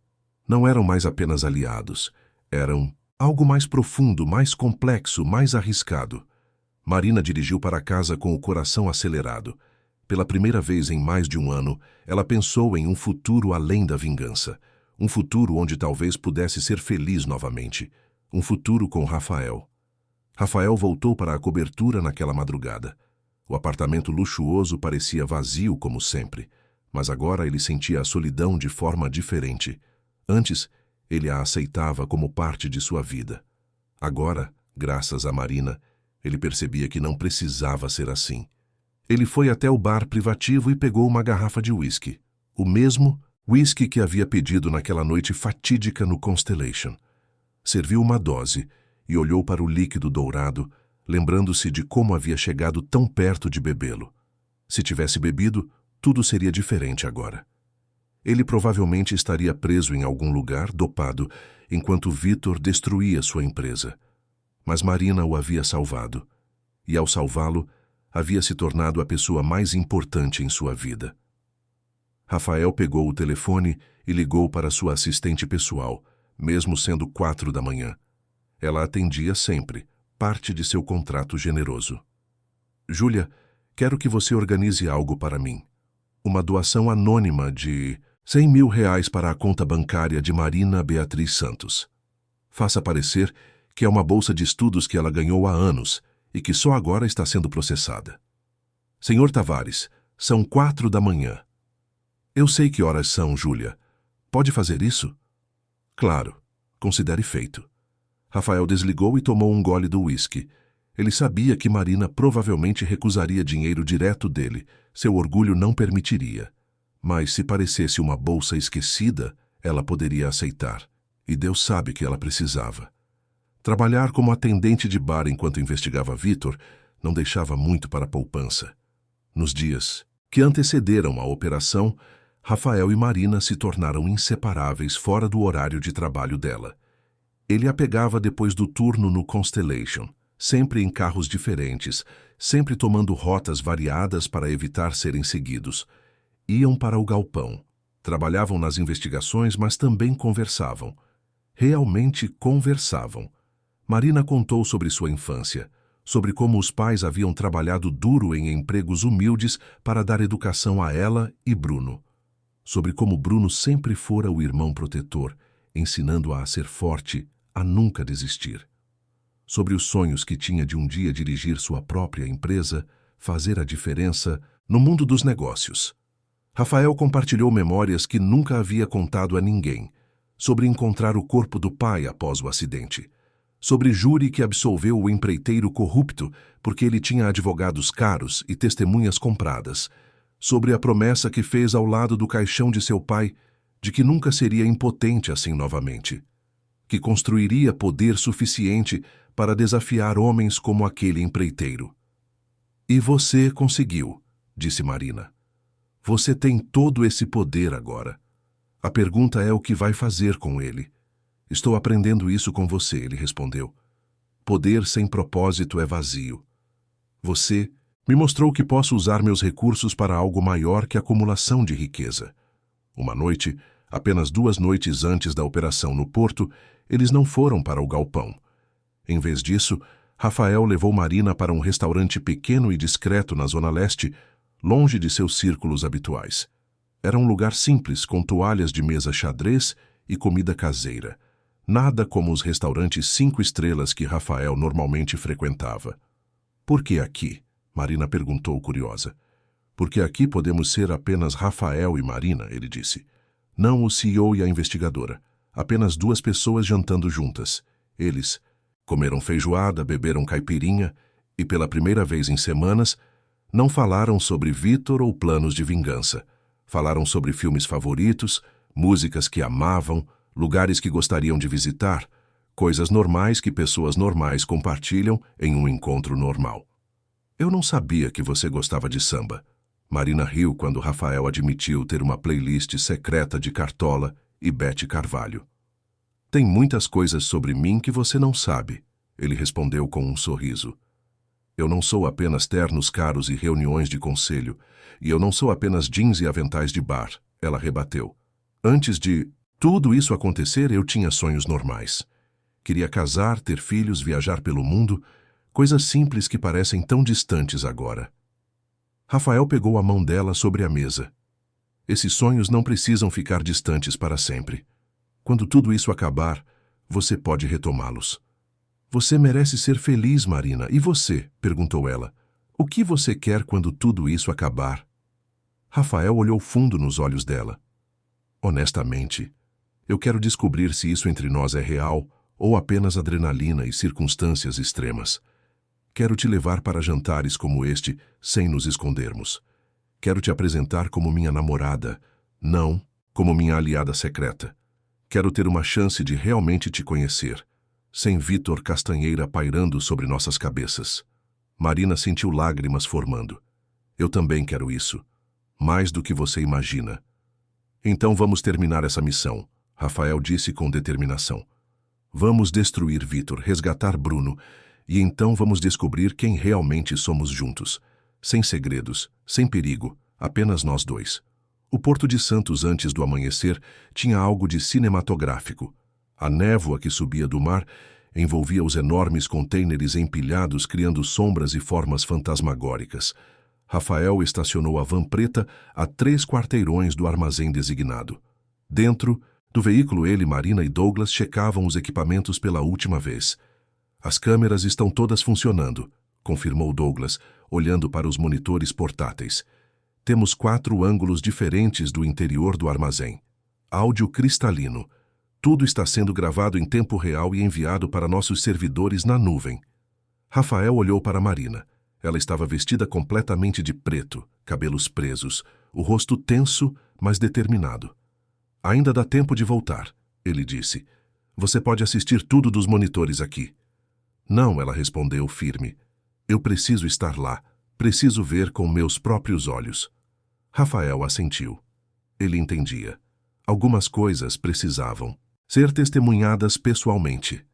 Não eram mais apenas aliados, eram algo mais profundo, mais complexo, mais arriscado. Marina dirigiu para casa com o coração acelerado. Pela primeira vez em mais de um ano, ela pensou em um futuro além da vingança. Um futuro onde talvez pudesse ser feliz novamente. Um futuro com Rafael. Rafael voltou para a cobertura naquela madrugada. O apartamento luxuoso parecia vazio como sempre, mas agora ele sentia a solidão de forma diferente. Antes, ele a aceitava como parte de sua vida. Agora, graças a Marina, ele percebia que não precisava ser assim. Ele foi até o bar privativo e pegou uma garrafa de uísque. O mesmo uísque que havia pedido naquela noite fatídica no Constellation. Serviu uma dose e olhou para o líquido dourado, lembrando-se de como havia chegado tão perto de bebê-lo. Se tivesse bebido, tudo seria diferente agora. Ele provavelmente estaria preso em algum lugar, dopado, enquanto Vítor destruía sua empresa. Mas Marina o havia salvado. E ao salvá-lo, havia se tornado a pessoa mais importante em sua vida. Rafael pegou o telefone e ligou para sua assistente pessoal, mesmo sendo 4 da manhã. Ela atendia sempre, parte de seu contrato generoso. Júlia, quero que você organize algo para mim. Uma doação anônima de R$100.000 para a conta bancária de Marina Beatriz Santos. Faça parecer que é uma bolsa de estudos que ela ganhou há anos e que só agora está sendo processada. Senhor Tavares, são 4 da manhã. Eu sei que horas são, Júlia. Pode fazer isso? Claro. Considere feito. Rafael desligou e tomou um gole do uísque. Ele sabia que Marina provavelmente recusaria dinheiro direto dele. Seu orgulho não permitiria. Mas se parecesse uma bolsa esquecida, ela poderia aceitar. E Deus sabe que ela precisava. Trabalhar como atendente de bar enquanto investigava Vítor não deixava muito para a poupança. Nos dias que antecederam a operação, Rafael e Marina se tornaram inseparáveis fora do horário de trabalho dela. Ele a pegava depois do turno no Constellation, sempre em carros diferentes, sempre tomando rotas variadas para evitar serem seguidos. Iam para o galpão, trabalhavam nas investigações, mas também conversavam. Realmente conversavam. Marina contou sobre sua infância, sobre como os pais haviam trabalhado duro em empregos humildes para dar educação a ela e Bruno. Sobre como Bruno sempre fora o irmão protetor, ensinando-a a ser forte, a nunca desistir. Sobre os sonhos que tinha de um dia dirigir sua própria empresa, fazer a diferença no mundo dos negócios. Rafael compartilhou memórias que nunca havia contado a ninguém, sobre encontrar o corpo do pai após o acidente, sobre júri que absolveu o empreiteiro corrupto porque ele tinha advogados caros e testemunhas compradas, sobre a promessa que fez ao lado do caixão de seu pai de que nunca seria impotente assim novamente, que construiria poder suficiente para desafiar homens como aquele empreiteiro. E você conseguiu, disse Marina. Você tem todo esse poder agora. A pergunta é o que vai fazer com ele. Estou aprendendo isso com você, ele respondeu. Poder sem propósito é vazio. Você me mostrou que posso usar meus recursos para algo maior que acumulação de riqueza. Uma noite, apenas 2 noites antes da operação no porto, eles não foram para o galpão. Em vez disso, Rafael levou Marina para um restaurante pequeno e discreto na Zona Leste, longe de seus círculos habituais. Era um lugar simples, com toalhas de mesa xadrez e comida caseira. Nada como os restaurantes 5 estrelas que Rafael normalmente frequentava. Por que aqui? Marina perguntou curiosa. Porque aqui podemos ser apenas Rafael e Marina, ele disse. Não o CEO e a investigadora. Apenas 2 pessoas jantando juntas. Eles comeram feijoada, beberam caipirinha e, pela primeira vez em semanas, não falaram sobre Vítor ou planos de vingança. Falaram sobre filmes favoritos, músicas que amavam, lugares que gostariam de visitar, coisas normais que pessoas normais compartilham em um encontro normal. Eu não sabia que você gostava de samba. Marina riu quando Rafael admitiu ter uma playlist secreta de Cartola e Bete Carvalho. Tem muitas coisas sobre mim que você não sabe, ele respondeu com um sorriso. Eu não sou apenas ternos caros e reuniões de conselho, e eu não sou apenas jeans e aventais de bar, ela rebateu. Antes de tudo isso acontecer, eu tinha sonhos normais. Queria casar, ter filhos, viajar pelo mundo, coisas simples que parecem tão distantes agora. Rafael pegou a mão dela sobre a mesa. Esses sonhos não precisam ficar distantes para sempre. Quando tudo isso acabar, você pode retomá-los. Você merece ser feliz, Marina. E você? Perguntou ela. O que você quer quando tudo isso acabar? Rafael olhou fundo nos olhos dela. Honestamente, eu quero descobrir se isso entre nós é real ou apenas adrenalina e circunstâncias extremas. Quero te levar para jantares como este, sem nos escondermos. Quero te apresentar como minha namorada, não como minha aliada secreta. Quero ter uma chance de realmente te conhecer, sem Vítor Castanheira pairando sobre nossas cabeças. Marina sentiu lágrimas formando. Eu também quero isso. Mais do que você imagina. Então vamos terminar essa missão, Rafael disse com determinação. Vamos destruir Vítor, resgatar Bruno, e então vamos descobrir quem realmente somos juntos. Sem segredos, sem perigo, apenas nós dois. O Porto de Santos antes do amanhecer tinha algo de cinematográfico. A névoa que subia do mar envolvia os enormes contêineres empilhados, criando sombras e formas fantasmagóricas. Rafael estacionou a van preta a 3 quarteirões do armazém designado. Dentro do veículo, ele, Marina e Douglas checavam os equipamentos pela última vez. As câmeras estão todas funcionando, confirmou Douglas, olhando para os monitores portáteis. Temos 4 ângulos diferentes do interior do armazém. Áudio cristalino. Tudo está sendo gravado em tempo real e enviado para nossos servidores na nuvem. Rafael olhou para Marina. Ela estava vestida completamente de preto, cabelos presos, o rosto tenso, mas determinado. Ainda dá tempo de voltar, ele disse. Você pode assistir tudo dos monitores aqui. Não, ela respondeu firme. Eu preciso estar lá. Preciso ver com meus próprios olhos. Rafael assentiu. Ele entendia. Algumas coisas precisavam ser testemunhadas pessoalmente.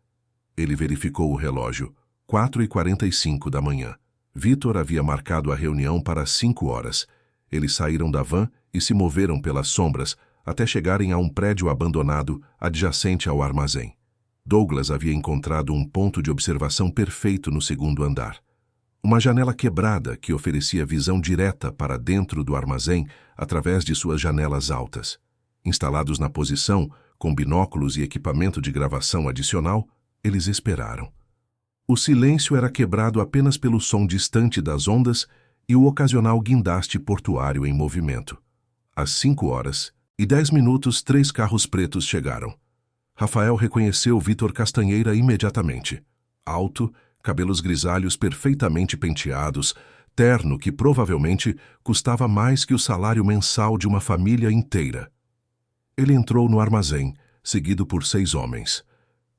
Ele verificou o relógio. 4h45 da manhã. Vítor havia marcado a reunião para 5 horas. Eles saíram da van e se moveram pelas sombras até chegarem a um prédio abandonado adjacente ao armazém. Douglas havia encontrado um ponto de observação perfeito no 2º andar. Uma janela quebrada que oferecia visão direta para dentro do armazém através de suas janelas altas. Instalados na posição, com binóculos e equipamento de gravação adicional, eles esperaram. O silêncio era quebrado apenas pelo som distante das ondas e o ocasional guindaste portuário em movimento. Às 5h10, 3 carros pretos chegaram. Rafael reconheceu Vítor Castanheira imediatamente. Alto, cabelos grisalhos perfeitamente penteados, terno que provavelmente custava mais que o salário mensal de uma família inteira. Ele entrou no armazém, seguido por 6 homens.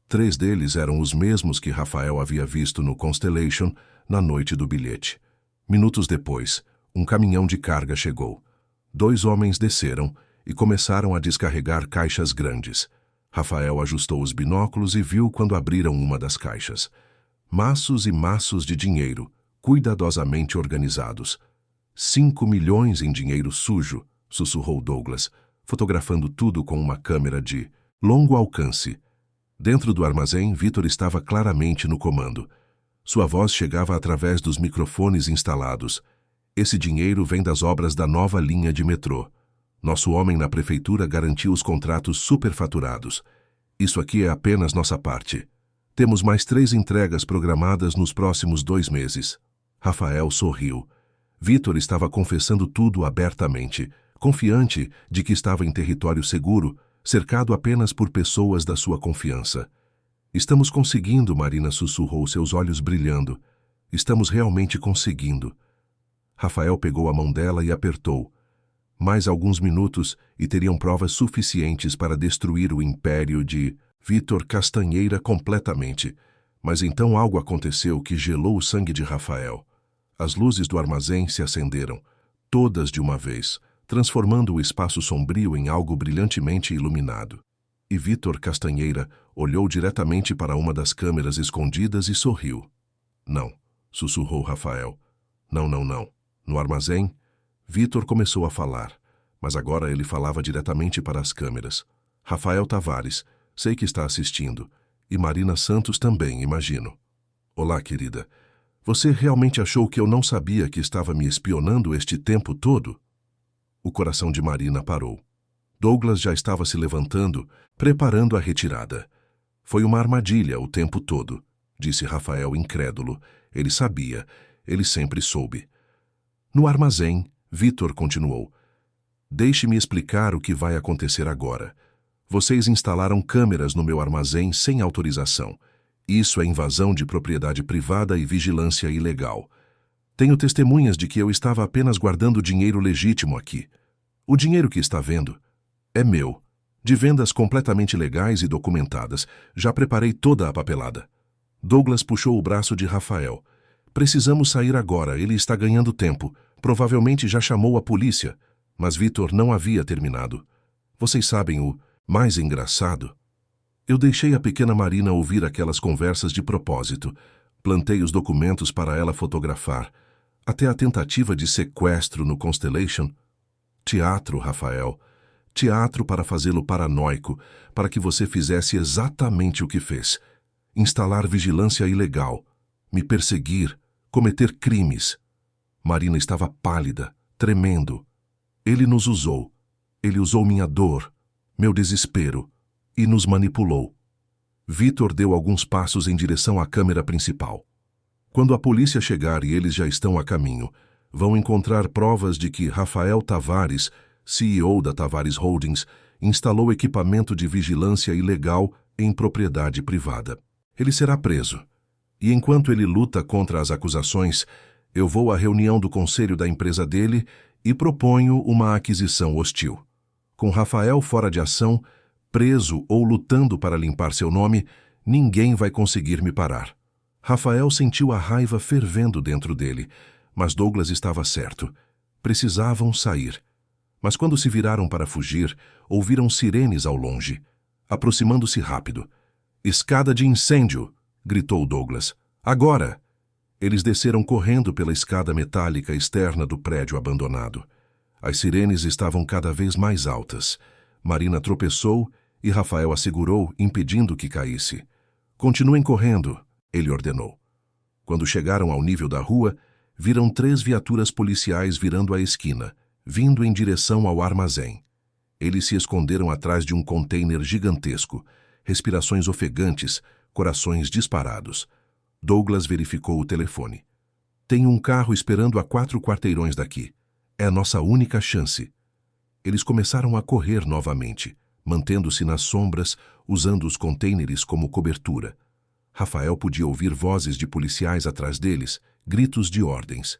3 deles eram os mesmos que Rafael havia visto no Constellation na noite do bilhete. Minutos depois, um caminhão de carga chegou. 2 homens desceram e começaram a descarregar caixas grandes. Rafael ajustou os binóculos e viu quando abriram uma das caixas. Maços e maços de dinheiro, cuidadosamente organizados. 5 milhões em dinheiro sujo, sussurrou Douglas, fotografando tudo com uma câmera de longo alcance. Dentro do armazém, Vítor estava claramente no comando. Sua voz chegava através dos microfones instalados. Esse dinheiro vem das obras da nova linha de metrô. Nosso homem na prefeitura garantiu os contratos superfaturados. Isso aqui é apenas nossa parte. Temos mais 3 entregas programadas nos próximos 2 meses. Rafael sorriu. Vítor estava confessando tudo abertamente, confiante de que estava em território seguro, cercado apenas por pessoas da sua confiança. Estamos conseguindo, Marina sussurrou, seus olhos brilhando. Estamos realmente conseguindo. Rafael pegou a mão dela e apertou. Mais alguns minutos e teriam provas suficientes para destruir o império de Vítor Castanheira completamente. Mas então algo aconteceu que gelou o sangue de Rafael. As luzes do armazém se acenderam. todas de uma vez, transformando o espaço sombrio em algo brilhantemente iluminado. E Vítor Castanheira olhou diretamente para uma das câmeras escondidas e sorriu. Não, sussurrou Rafael. Não, não, não. No armazém, Vítor começou a falar, mas agora ele falava diretamente para as câmeras. Rafael Tavares, sei que está assistindo. E Marina Santos também, imagino. Olá, querida. Você realmente achou que eu não sabia que estava me espionando este tempo todo? O coração de Marina parou. Douglas já estava se levantando, preparando a retirada. Foi uma armadilha o tempo todo, disse Rafael incrédulo. Ele sabia, ele sempre soube. No armazém, Vítor continuou. Deixe-me explicar o que vai acontecer agora. Vocês instalaram câmeras no meu armazém sem autorização. Isso é invasão de propriedade privada e vigilância ilegal. Tenho testemunhas de que eu estava apenas guardando dinheiro legítimo aqui. O dinheiro que está vendo é meu, de vendas completamente legais e documentadas. Já preparei toda a papelada. Douglas puxou o braço de Rafael. Precisamos sair agora, ele está ganhando tempo. Provavelmente já chamou a polícia. Mas Vítor não havia terminado. Vocês sabem o mais engraçado? Eu deixei a pequena Marina ouvir aquelas conversas de propósito. Plantei os documentos para ela fotografar. Até a tentativa de sequestro no Constellation. Teatro, Rafael. Teatro para fazê-lo paranoico, para que você fizesse exatamente o que fez. Instalar vigilância ilegal. Me perseguir. Cometer crimes. Marina estava pálida, tremendo. Ele nos usou. Ele usou minha dor, meu desespero, e nos manipulou. Vítor deu alguns passos em direção à câmera principal. Quando a polícia chegar e eles já estão a caminho, vão encontrar provas de que Rafael Tavares, CEO da Tavares Holdings, instalou equipamento de vigilância ilegal em propriedade privada. Ele será preso. E enquanto ele luta contra as acusações, eu vou à reunião do conselho da empresa dele e proponho uma aquisição hostil. Com Rafael fora de ação, preso ou lutando para limpar seu nome, ninguém vai conseguir me parar. Rafael sentiu a raiva fervendo dentro dele, mas Douglas estava certo. Precisavam sair. Mas quando se viraram para fugir, ouviram sirenes ao longe, aproximando-se rápido. "Escada de incêndio!" gritou Douglas. "Agora!" Eles desceram correndo pela escada metálica externa do prédio abandonado. As sirenes estavam cada vez mais altas. Marina tropeçou e Rafael a segurou, impedindo que caísse. "Continuem correndo", ele ordenou. Quando chegaram ao nível da rua, viram 3 viaturas policiais virando a esquina, vindo em direção ao armazém. Eles se esconderam atrás de um container gigantesco, respirações ofegantes, corações disparados. Douglas verificou o telefone. "Tem um carro esperando a 4 quarteirões daqui. É a nossa única chance." Eles começaram a correr novamente, mantendo-se nas sombras, usando os contêineres como cobertura. Rafael podia ouvir vozes de policiais atrás deles, gritos de ordens.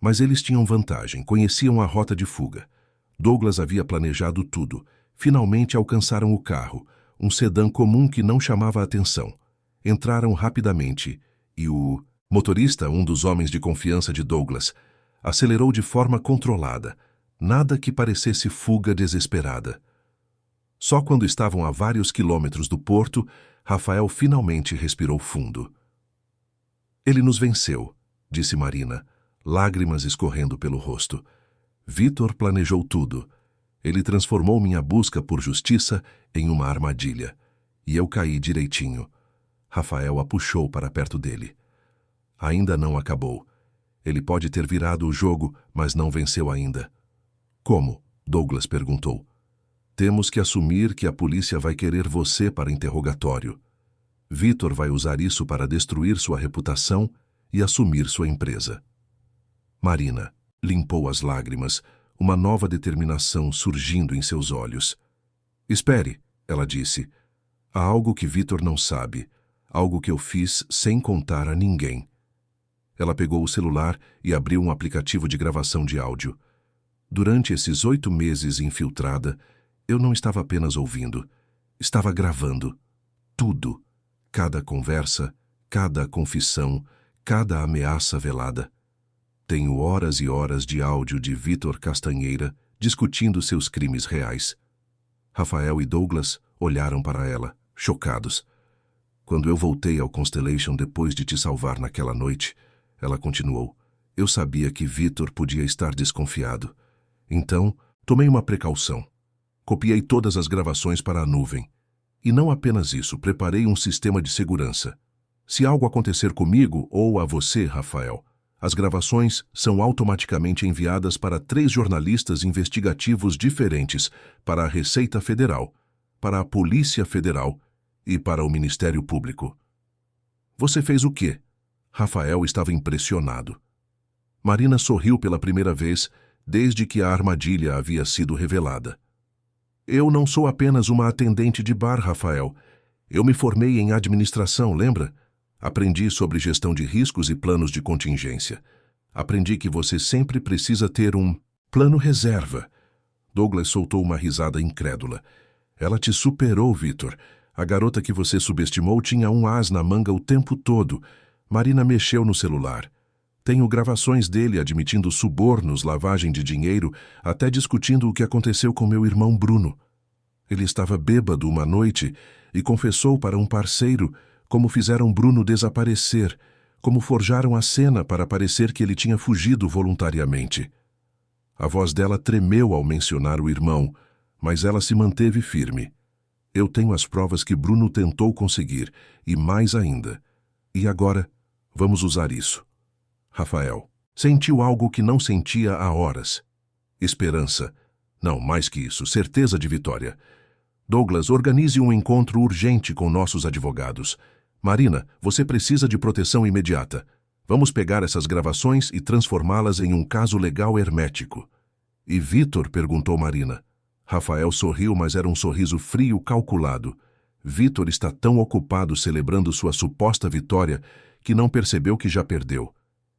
Mas eles tinham vantagem, conheciam a rota de fuga. Douglas havia planejado tudo. Finalmente alcançaram o carro, um sedã comum que não chamava atenção. Entraram rapidamente e o motorista, um dos homens de confiança de Douglas, acelerou de forma controlada, nada que parecesse fuga desesperada. Só quando estavam a vários quilômetros do porto, Rafael finalmente respirou fundo. "Ele nos venceu", disse Marina, lágrimas escorrendo pelo rosto. "Vítor planejou tudo. Ele transformou minha busca por justiça em uma armadilha. E eu caí direitinho." Rafael a puxou para perto dele. "Ainda não acabou. Ele pode ter virado o jogo, mas não venceu ainda." "Como?" Douglas perguntou. "Temos que assumir que a polícia vai querer você para interrogatório. Vítor vai usar isso para destruir sua reputação e assumir sua empresa." Marina limpou as lágrimas, uma nova determinação surgindo em seus olhos. "Espere", ela disse. "Há algo que Vítor não sabe, algo que eu fiz sem contar a ninguém." Ela pegou o celular e abriu um aplicativo de gravação de áudio. Durante esses 8 meses infiltrada, eu não estava apenas ouvindo, estava gravando. Tudo. Cada conversa, cada confissão, cada ameaça velada. Tenho horas e horas de áudio de Vítor Castanheira discutindo seus crimes reais. Rafael e Douglas olharam para ela, chocados. Quando eu voltei ao Constellation depois de te salvar naquela noite, ela continuou, eu sabia que Vítor podia estar desconfiado. Então, tomei uma precaução. Copiei todas as gravações para a nuvem. E não apenas isso, preparei um sistema de segurança. Se algo acontecer comigo ou a você, Rafael, as gravações são automaticamente enviadas para 3 jornalistas investigativos diferentes, para a Receita Federal, para a Polícia Federal e para o Ministério Público. Você fez o quê? Rafael estava impressionado. Marina sorriu pela primeira vez desde que a armadilha havia sido revelada. Eu não sou apenas uma atendente de bar, Rafael. Eu me formei em administração, lembra? Aprendi sobre gestão de riscos e planos de contingência. Aprendi que você sempre precisa ter um plano reserva. Douglas soltou uma risada incrédula. Ela te superou, Vítor. A garota que você subestimou tinha um as na manga o tempo todo. Marina mexeu no celular. Tenho gravações dele admitindo subornos, lavagem de dinheiro, até discutindo o que aconteceu com meu irmão Bruno. Ele estava bêbado uma noite e confessou para um parceiro como fizeram Bruno desaparecer, como forjaram a cena para parecer que ele tinha fugido voluntariamente. A voz dela tremeu ao mencionar o irmão, mas ela se manteve firme. Eu tenho as provas que Bruno tentou conseguir, e mais ainda. E agora, vamos usar isso. Rafael sentiu algo que não sentia há horas. Esperança. Não, mais que isso, certeza de vitória. Douglas, organize um encontro urgente com nossos advogados. Marina, você precisa de proteção imediata. Vamos pegar essas gravações e transformá-las em um caso legal hermético. E Vítor? Perguntou Marina. Rafael sorriu, mas era um sorriso frio, calculado. Vítor está tão ocupado celebrando sua suposta vitória que não percebeu que já perdeu.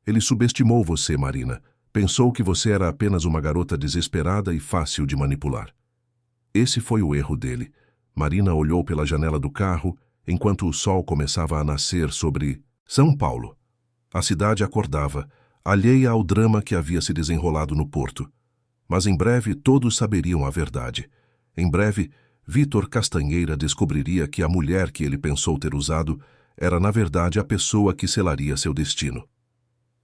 Ele subestimou você, Marina. Pensou que você era apenas uma garota desesperada e fácil de manipular. Esse foi o erro dele. Marina olhou pela janela do carro enquanto o sol começava a nascer sobre São Paulo. A cidade acordava, alheia ao drama que havia se desenrolado no porto. Mas em breve todos saberiam a verdade. Em breve, Vítor Castanheira descobriria que a mulher que ele pensou ter usado era, na verdade, a pessoa que selaria seu destino.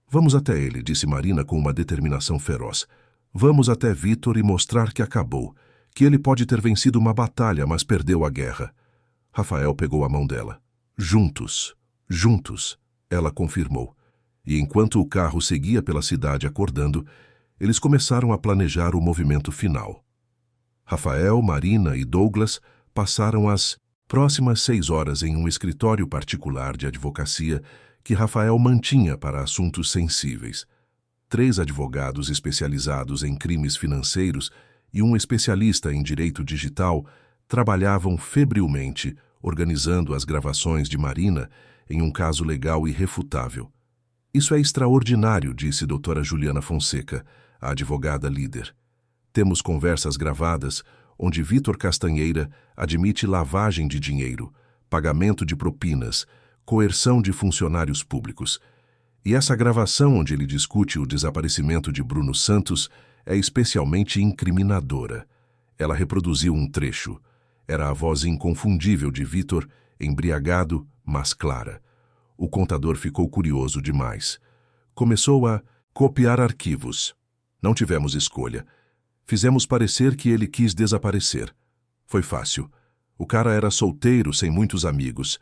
Vamos até ele, disse Marina com uma determinação feroz. Vamos até Vítor e mostrar que acabou, que ele pode ter vencido uma batalha, mas perdeu a guerra. Rafael pegou a mão dela. Juntos, juntos, ela confirmou. E enquanto o carro seguia pela cidade acordando, eles começaram a planejar o movimento final. Rafael, Marina e Douglas passaram as próximas 6 horas em um escritório particular de advocacia que Rafael mantinha para assuntos sensíveis. 3 advogados especializados em crimes financeiros e um especialista em direito digital trabalhavam febrilmente organizando as gravações de Marina em um caso legal irrefutável. Isso é extraordinário, disse doutora Juliana Fonseca, a advogada líder. Temos conversas gravadas onde Vítor Castanheira admite lavagem de dinheiro, pagamento de propinas, coerção de funcionários públicos. E essa gravação onde ele discute o desaparecimento de Bruno Santos é especialmente incriminadora. Ela reproduziu um trecho. Era a voz inconfundível de Vítor, embriagado, mas clara. O contador ficou curioso demais. Começou a copiar arquivos. Não tivemos escolha. Fizemos parecer que ele quis desaparecer. Foi fácil. O cara era solteiro, sem muitos amigos.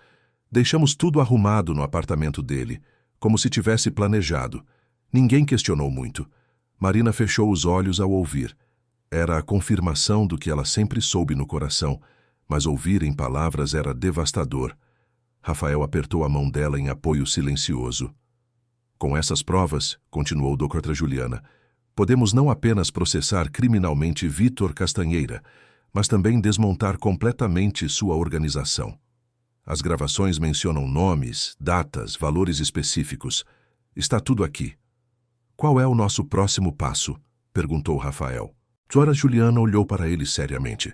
Deixamos tudo arrumado no apartamento dele, como se tivesse planejado. Ninguém questionou muito. Marina fechou os olhos ao ouvir. Era a confirmação do que ela sempre soube no coração, mas ouvir em palavras era devastador. Rafael apertou a mão dela em apoio silencioso. Com essas provas, continuou doutora Juliana, podemos não apenas processar criminalmente Vítor Castanheira, mas também desmontar completamente sua organização. As gravações mencionam nomes, datas, valores específicos. Está tudo aqui. Qual é o nosso próximo passo? Perguntou Rafael. Doutora Juliana olhou para ele seriamente.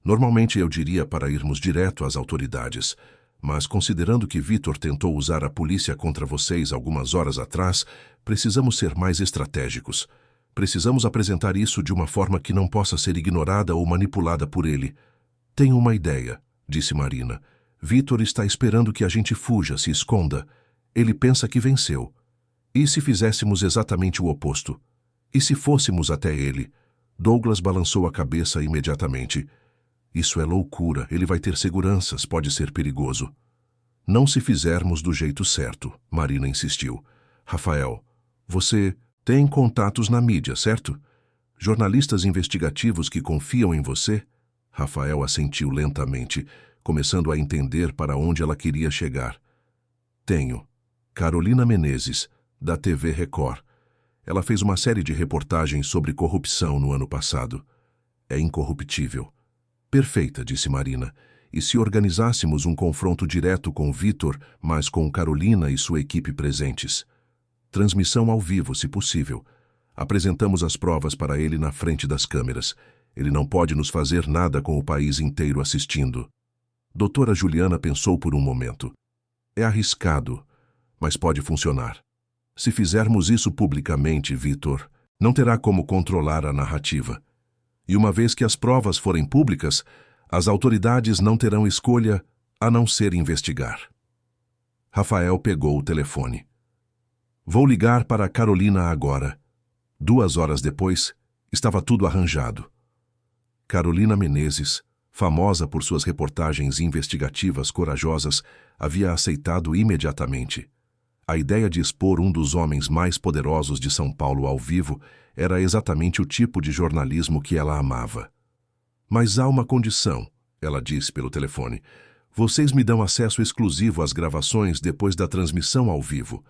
Normalmente eu diria para irmos direto às autoridades, mas considerando que Vítor tentou usar a polícia contra vocês algumas horas atrás, Precisamos ser mais estratégicos. Precisamos apresentar isso de uma forma que não possa ser ignorada ou manipulada por ele. Tenho uma ideia, disse Marina. Vitor está esperando que a gente fuja, se esconda. Ele pensa que venceu. E se fizéssemos exatamente o oposto? E se fôssemos até ele? Douglas balançou a cabeça imediatamente. Isso é loucura, ele vai ter seguranças, pode ser perigoso. Não se fizermos do jeito certo, Marina insistiu. Rafael, você tem contatos na mídia, certo? Jornalistas investigativos que confiam em você? Rafael assentiu lentamente, começando a entender para onde ela queria chegar. Tenho. Carolina Menezes, da TV Record. Ela fez uma série de reportagens sobre corrupção no ano passado. É incorruptível. Perfeita, disse Marina. E se organizássemos um confronto direto com Vitor, mas com Carolina e sua equipe presentes? Transmissão ao vivo, se possível. Apresentamos as provas para ele na frente das câmeras. Ele não pode nos fazer nada com o país inteiro assistindo. Doutora Juliana pensou por um momento. É arriscado, mas pode funcionar. Se fizermos isso publicamente, Vitor, não terá como controlar a narrativa. E uma vez que as provas forem públicas, as autoridades não terão escolha a não ser investigar. Rafael pegou o telefone. Vou ligar para Carolina agora. 2 horas depois, estava tudo arranjado. Carolina Menezes, famosa por suas reportagens investigativas corajosas, havia aceitado imediatamente. A ideia de expor um dos homens mais poderosos de São Paulo ao vivo era exatamente o tipo de jornalismo que ela amava. Mas há uma condição, ela disse pelo telefone. Vocês me dão acesso exclusivo às gravações depois da transmissão ao vivo.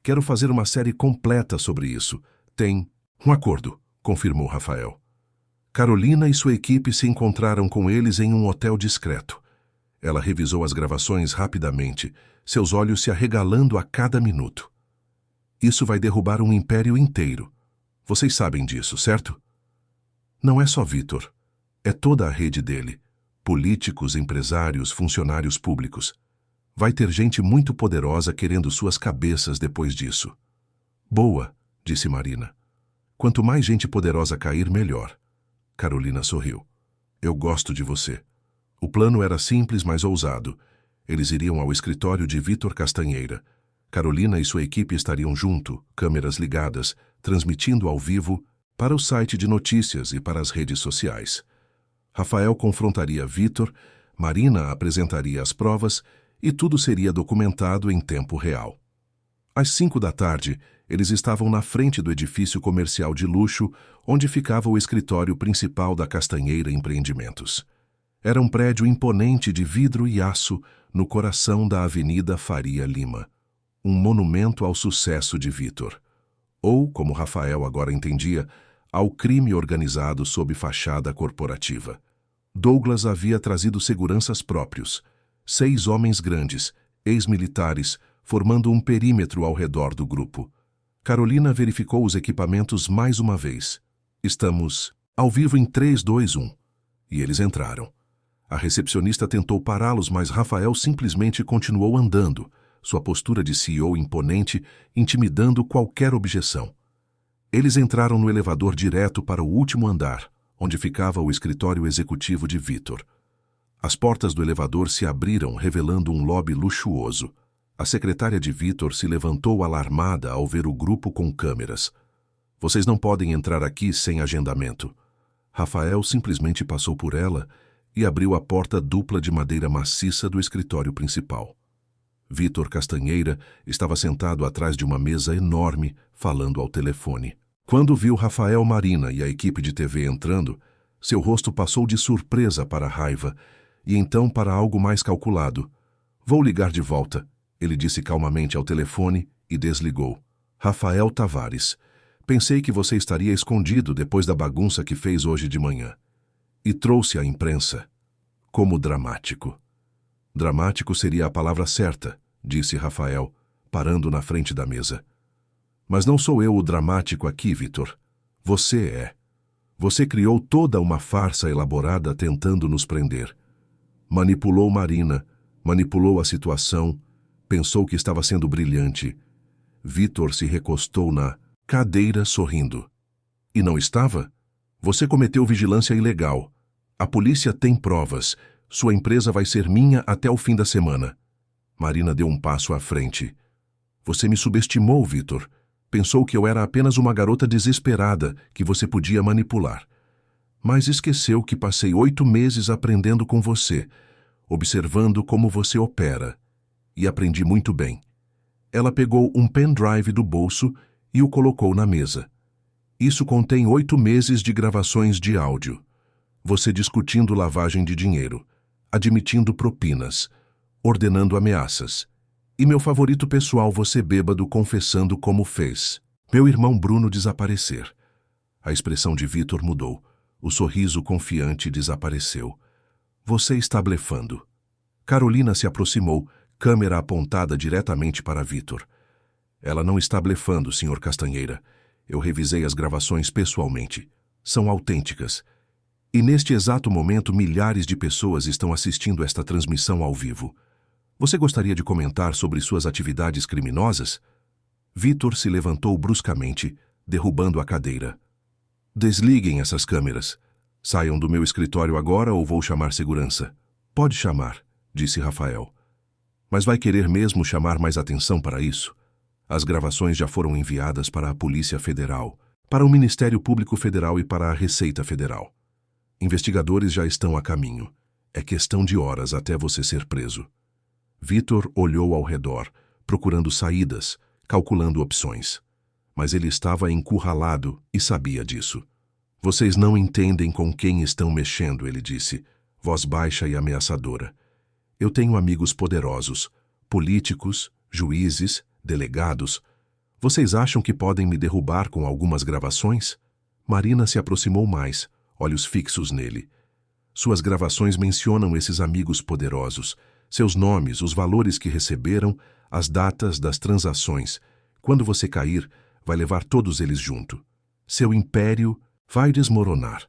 Quero fazer uma série completa sobre isso. Tem um acordo, confirmou Rafael. Carolina e sua equipe se encontraram com eles em um hotel discreto. Ela revisou as gravações rapidamente, seus olhos se arregalando a cada minuto. Isso vai derrubar um império inteiro. Vocês sabem disso, certo? Não é só Vitor. É toda a rede dele. Políticos, empresários, funcionários públicos. Vai ter gente muito poderosa querendo suas cabeças depois disso. Boa, disse Marina. Quanto mais gente poderosa cair, melhor. Carolina sorriu. Eu gosto de você. O plano era simples, mas ousado. Eles iriam ao escritório de Vitor Castanheira. Carolina e sua equipe estariam junto, câmeras ligadas, transmitindo ao vivo para o site de notícias e para as redes sociais. Rafael confrontaria Vitor, Marina apresentaria as provas e tudo seria documentado em tempo real. Às 5 da tarde, eles estavam na frente do edifício comercial de luxo, onde ficava o escritório principal da Castanheira Empreendimentos. Era um prédio imponente de vidro e aço no coração da Avenida Faria Lima. Um monumento ao sucesso de Vitor. Ou, como Rafael agora entendia, ao crime organizado sob fachada corporativa. Douglas havia trazido seguranças próprios. 6 homens grandes, ex-militares, formando um perímetro ao redor do grupo. Carolina verificou os equipamentos mais uma vez. Estamos ao vivo em 3, 2, 1. E eles entraram. A recepcionista tentou pará-los, mas Rafael simplesmente continuou andando, sua postura de CEO imponente, intimidando qualquer objeção. Eles entraram no elevador direto para o último andar, onde ficava o escritório executivo de Vitor. As portas do elevador se abriram, revelando um lobby luxuoso. A secretária de Vitor se levantou alarmada ao ver o grupo com câmeras. Vocês não podem entrar aqui sem agendamento. Rafael simplesmente passou por ela e abriu a porta dupla de madeira maciça do escritório principal. Vitor Castanheira estava sentado atrás de uma mesa enorme, falando ao telefone. Quando viu Rafael, Marina e a equipe de TV entrando, seu rosto passou de surpresa para a raiva e então para algo mais calculado. Vou ligar de volta, ele disse calmamente ao telefone e desligou. Rafael Tavares, pensei que você estaria escondido depois da bagunça que fez hoje de manhã. E trouxe a imprensa. Como dramático. Dramático seria a palavra certa, disse Rafael, parando na frente da mesa. Mas não sou eu o dramático aqui, Vitor. Você é. Você criou toda uma farsa elaborada tentando nos prender. Manipulou Marina, manipulou a situação, pensou que estava sendo brilhante. Vitor se recostou na cadeira sorrindo. E não estava? Você cometeu vigilância ilegal. A polícia tem provas. Sua empresa vai ser minha até o fim da semana. Marina deu um passo à frente. Você me subestimou, Vitor. Pensou que eu era apenas uma garota desesperada que você podia manipular. Mas esqueceu que passei 8 meses aprendendo com você, observando como você opera. E aprendi muito bem. Ela pegou um pendrive do bolso e o colocou na mesa. Isso contém 8 meses de gravações de áudio. Você discutindo lavagem de dinheiro, admitindo propinas, ordenando ameaças. E meu favorito pessoal, você bêbado confessando como fez meu irmão Bruno desaparecer. A expressão de Vitor mudou. O sorriso confiante desapareceu. Você está blefando. Carolina se aproximou, câmera apontada diretamente para Vitor. Ela não está blefando, Sr. Castanheira. Eu revisei as gravações pessoalmente. São autênticas. E neste exato momento, milhares de pessoas estão assistindo esta transmissão ao vivo. Você gostaria de comentar sobre suas atividades criminosas? Vitor se levantou bruscamente, derrubando a cadeira. Desliguem essas câmeras. Saiam do meu escritório agora ou vou chamar segurança. Pode chamar, disse Rafael. Mas vai querer mesmo chamar mais atenção para isso? As gravações já foram enviadas para a Polícia Federal, para o Ministério Público Federal e para a Receita Federal. Investigadores já estão a caminho. É questão de horas até você ser preso. Vitor olhou ao redor, procurando saídas, calculando opções. Mas ele estava encurralado e sabia disso. Vocês não entendem com quem estão mexendo, ele disse, voz baixa e ameaçadora. Eu tenho amigos poderosos, políticos, juízes, delegados. Vocês acham que podem me derrubar com algumas gravações? Marina se aproximou mais, olhos fixos nele. Suas gravações mencionam esses amigos poderosos, seus nomes, os valores que receberam, as datas das transações. Quando você cair, vai levar todos eles junto. Seu império vai desmoronar.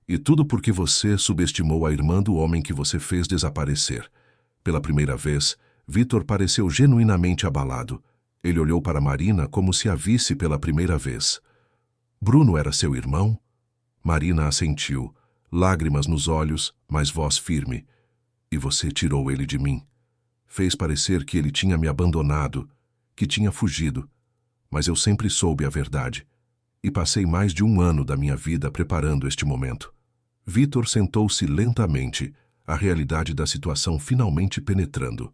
E tudo porque você subestimou a irmã do homem que você fez desaparecer. Pela primeira vez, Vitor pareceu genuinamente abalado. Ele olhou para Marina como se a visse pela primeira vez. Bruno era seu irmão? Marina assentiu, lágrimas nos olhos, mas voz firme. E você tirou ele de mim. Fez parecer que ele tinha me abandonado, que tinha fugido. Mas eu sempre soube a verdade. E passei mais de 1 ano da minha vida preparando este momento. Vitor sentou-se lentamente, a realidade da situação finalmente penetrando.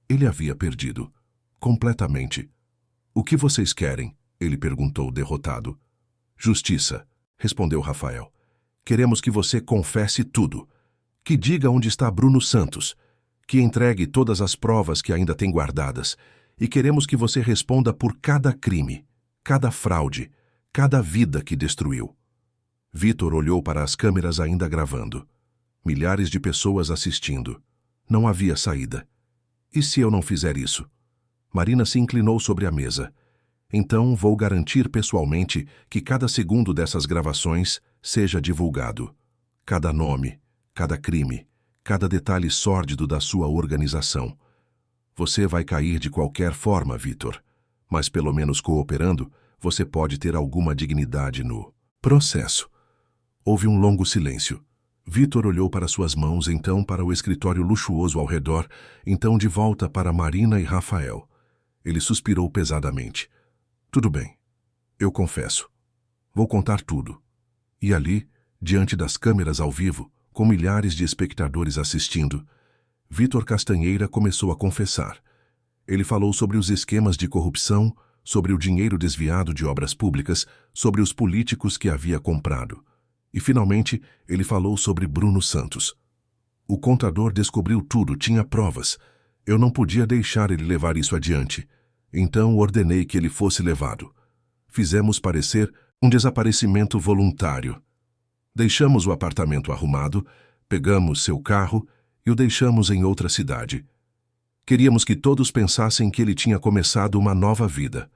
Ele havia perdido. Completamente. O que vocês querem? Ele perguntou, derrotado. Justiça, respondeu Rafael. Queremos que você confesse tudo. Que diga onde está Bruno Santos. Que entregue todas as provas que ainda tem guardadas. E queremos que você responda por cada crime, cada fraude, cada vida que destruiu. Vitor olhou para as câmeras ainda gravando. Milhares de pessoas assistindo. Não havia saída. E se eu não fizer isso? Marina se inclinou sobre a mesa. Então vou garantir pessoalmente que cada segundo dessas gravações seja divulgado. Cada nome, cada crime, cada detalhe sórdido da sua organização. Você vai cair de qualquer forma, Vitor. Mas pelo menos cooperando, você pode ter alguma dignidade no processo. Houve um longo silêncio. Vitor olhou para suas mãos, então para o escritório luxuoso ao redor, então de volta para Marina e Rafael. Ele suspirou pesadamente. Tudo bem. Eu confesso. Vou contar tudo. E ali, diante das câmeras ao vivo, com milhares de espectadores assistindo, Vitor Castanheira começou a confessar. Ele falou sobre os esquemas de corrupção, sobre o dinheiro desviado de obras públicas, sobre os políticos que havia comprado. E, finalmente, ele falou sobre Bruno Santos. O contador descobriu tudo, tinha provas. Eu não podia deixar ele levar isso adiante. Então ordenei que ele fosse levado. Fizemos parecer um desaparecimento voluntário. Deixamos o apartamento arrumado, pegamos seu carro e o deixamos em outra cidade. Queríamos que todos pensassem que ele tinha começado uma nova vida.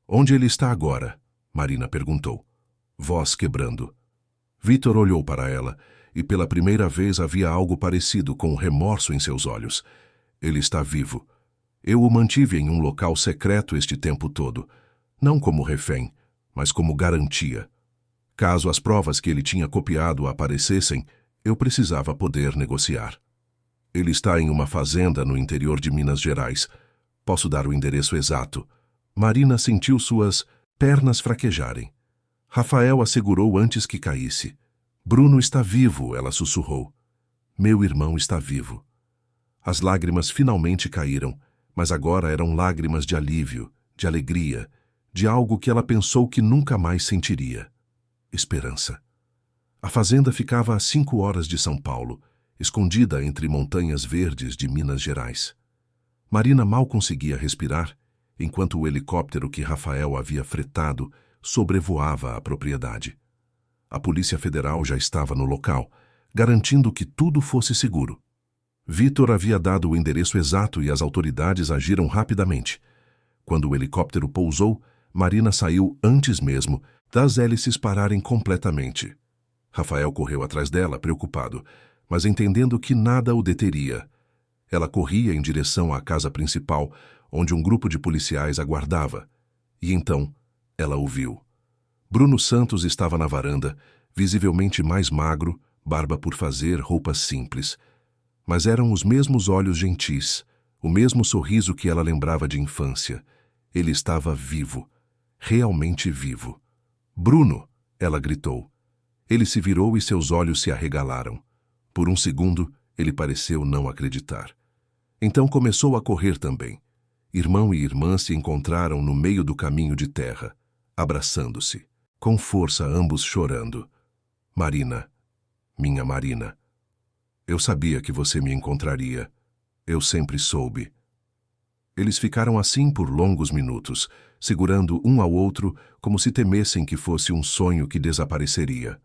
Onde ele está agora? Marina perguntou, voz quebrando. Vitor olhou para ela e pela primeira vez havia algo parecido com remorso em seus olhos. Ele está vivo. Eu o mantive em um local secreto este tempo todo, não como refém, mas como garantia. Caso as provas que ele tinha copiado aparecessem, eu precisava poder negociar. Ele está em uma fazenda no interior de Minas Gerais. Posso dar o endereço exato. Marina sentiu suas pernas fraquejarem. Rafael assegurou antes que caísse. Bruno está vivo, ela sussurrou. Meu irmão está vivo. As lágrimas finalmente caíram, mas agora eram lágrimas de alívio, de alegria, de algo que ela pensou que nunca mais sentiria. Esperança. A fazenda ficava a 5 horas de São Paulo, escondida entre montanhas verdes de Minas Gerais. Marina mal conseguia respirar, enquanto o helicóptero que Rafael havia fretado sobrevoava a propriedade. A Polícia Federal já estava no local, garantindo que tudo fosse seguro. Vitor havia dado o endereço exato e as autoridades agiram rapidamente. Quando o helicóptero pousou, Marina saiu antes mesmo das hélices pararem completamente. Rafael correu atrás dela, preocupado, mas entendendo que nada o deteria. Ela corria em direção à casa principal, onde um grupo de policiais aguardava. E então, ela o viu. Bruno Santos estava na varanda, visivelmente mais magro, barba por fazer, roupas simples. Mas eram os mesmos olhos gentis, o mesmo sorriso que ela lembrava de infância. Ele estava vivo, realmente vivo. Bruno! Ela gritou. Ele se virou e seus olhos se arregalaram. Por um segundo, ele pareceu não acreditar. Então começou a correr também. Irmão e irmã se encontraram no meio do caminho de terra, abraçando-se, com força ambos chorando. Marina, minha Marina. Eu sabia que você me encontraria. Eu sempre soube. Eles ficaram assim por longos minutos, segurando um ao outro como se temessem que fosse um sonho que desapareceria.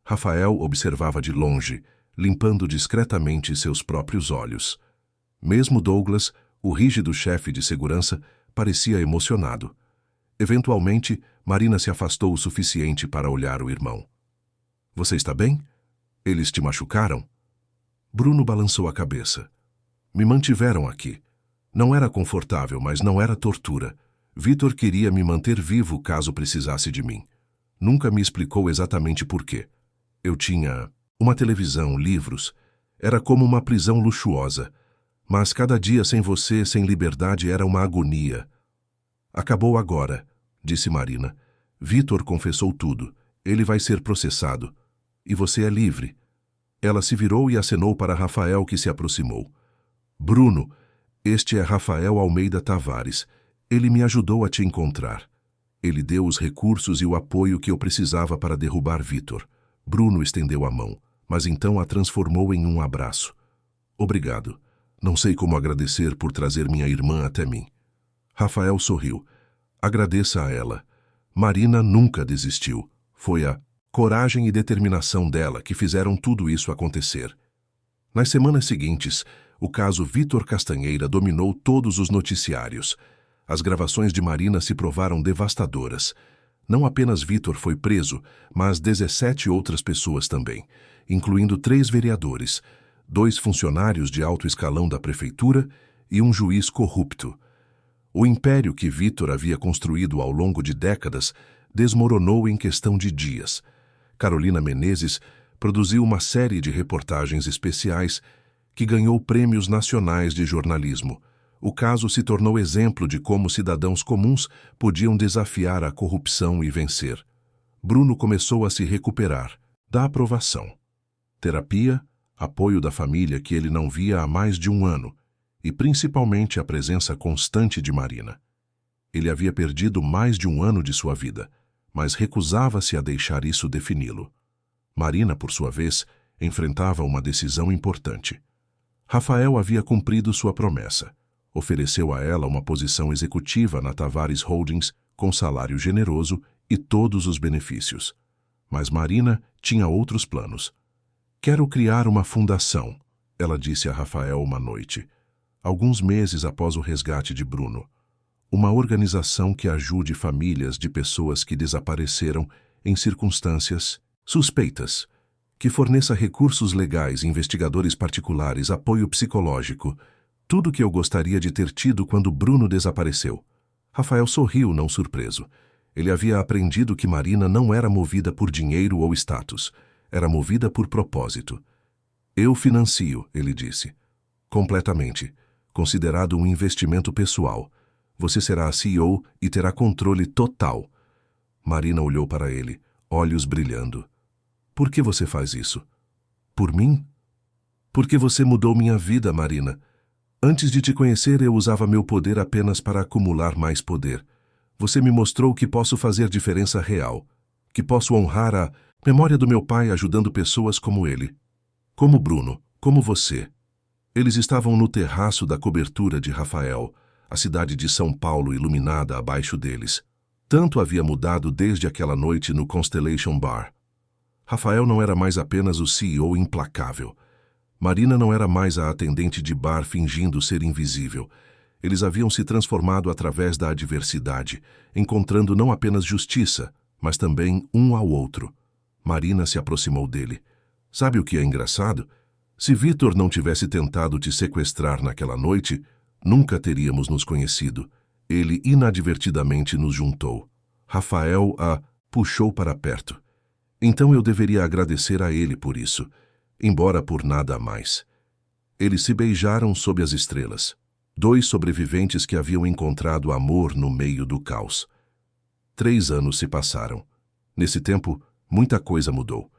Rafael observava de longe, limpando discretamente seus próprios olhos. Mesmo Douglas, o rígido chefe de segurança, parecia emocionado. Eventualmente, Marina se afastou o suficiente para olhar o irmão. Você está bem? Eles te machucaram? Bruno balançou a cabeça. Me mantiveram aqui. Não era confortável, mas não era tortura. Vitor queria me manter vivo caso precisasse de mim. Nunca me explicou exatamente por quê. Eu tinha uma televisão, livros. Era como uma prisão luxuosa. Mas cada dia sem você, sem liberdade, era uma agonia. Acabou agora, disse Marina. Vitor confessou tudo. Ele vai ser processado. E você é livre. Ela se virou e acenou para Rafael, que se aproximou. Bruno, este é Rafael Almeida Tavares. Ele me ajudou a te encontrar. Ele deu os recursos e o apoio que eu precisava para derrubar Vitor. Bruno estendeu a mão, mas então a transformou em um abraço. Obrigado. Não sei como agradecer por trazer minha irmã até mim. Rafael sorriu. Agradeça a ela. Marina nunca desistiu. Foi a coragem e determinação dela que fizeram tudo isso acontecer. Nas semanas seguintes, o caso Vitor Castanheira dominou todos os noticiários. As gravações de Marina se provaram devastadoras. Não apenas Vitor foi preso, mas 17 outras pessoas também, incluindo 3 vereadores, 2 funcionários de alto escalão da prefeitura e um juiz corrupto. O império que Vitor havia construído ao longo de décadas desmoronou em questão de dias. Carolina Menezes produziu uma série de reportagens especiais que ganhou prêmios nacionais de jornalismo. O caso se tornou exemplo de como cidadãos comuns podiam desafiar a corrupção e vencer. Bruno começou a se recuperar da aprovação. Terapia, apoio da família que ele não via há mais de 1 ano e principalmente a presença constante de Marina. Ele havia perdido mais de 1 ano de sua vida, mas recusava-se a deixar isso defini-lo. Marina, por sua vez, enfrentava uma decisão importante. Rafael havia cumprido sua promessa. Ofereceu a ela uma posição executiva na Tavares Holdings com salário generoso e todos os benefícios. Mas Marina tinha outros planos. Quero criar uma fundação, ela disse a Rafael uma noite, alguns meses após o resgate de Bruno. Uma organização que ajude famílias de pessoas que desapareceram em circunstâncias suspeitas, que forneça recursos legais, investigadores particulares, apoio psicológico, Tudo que eu gostaria de ter tido quando Bruno desapareceu. Rafael sorriu, não surpreso. Ele havia aprendido que Marina não era movida por dinheiro ou status. Era movida por propósito. Eu financio, ele disse. Completamente. Considerado um investimento pessoal. Você será a CEO e terá controle total. Marina olhou para ele, olhos brilhando. Por que você faz isso? Por mim? Porque você mudou minha vida, Marina. Antes de te conhecer, eu usava meu poder apenas para acumular mais poder. Você me mostrou que posso fazer diferença real, que posso honrar a memória do meu pai ajudando pessoas como ele. Como Bruno, como você. Eles estavam no terraço da cobertura de Rafael, a cidade de São Paulo iluminada abaixo deles. Tanto havia mudado desde aquela noite no Constellation Bar. Rafael não era mais apenas o CEO implacável. Marina não era mais a atendente de bar fingindo ser invisível. Eles haviam se transformado através da adversidade, encontrando não apenas justiça, mas também um ao outro. Marina se aproximou dele. Sabe o que é engraçado? Se Vitor não tivesse tentado te sequestrar naquela noite, nunca teríamos nos conhecido. Ele inadvertidamente nos juntou. Rafael a puxou para perto. Então eu deveria agradecer a ele por isso, embora por nada a mais. Eles se beijaram sob as estrelas. 2 sobreviventes que haviam encontrado amor no meio do caos. 3 anos se passaram. Nesse tempo, muita coisa mudou.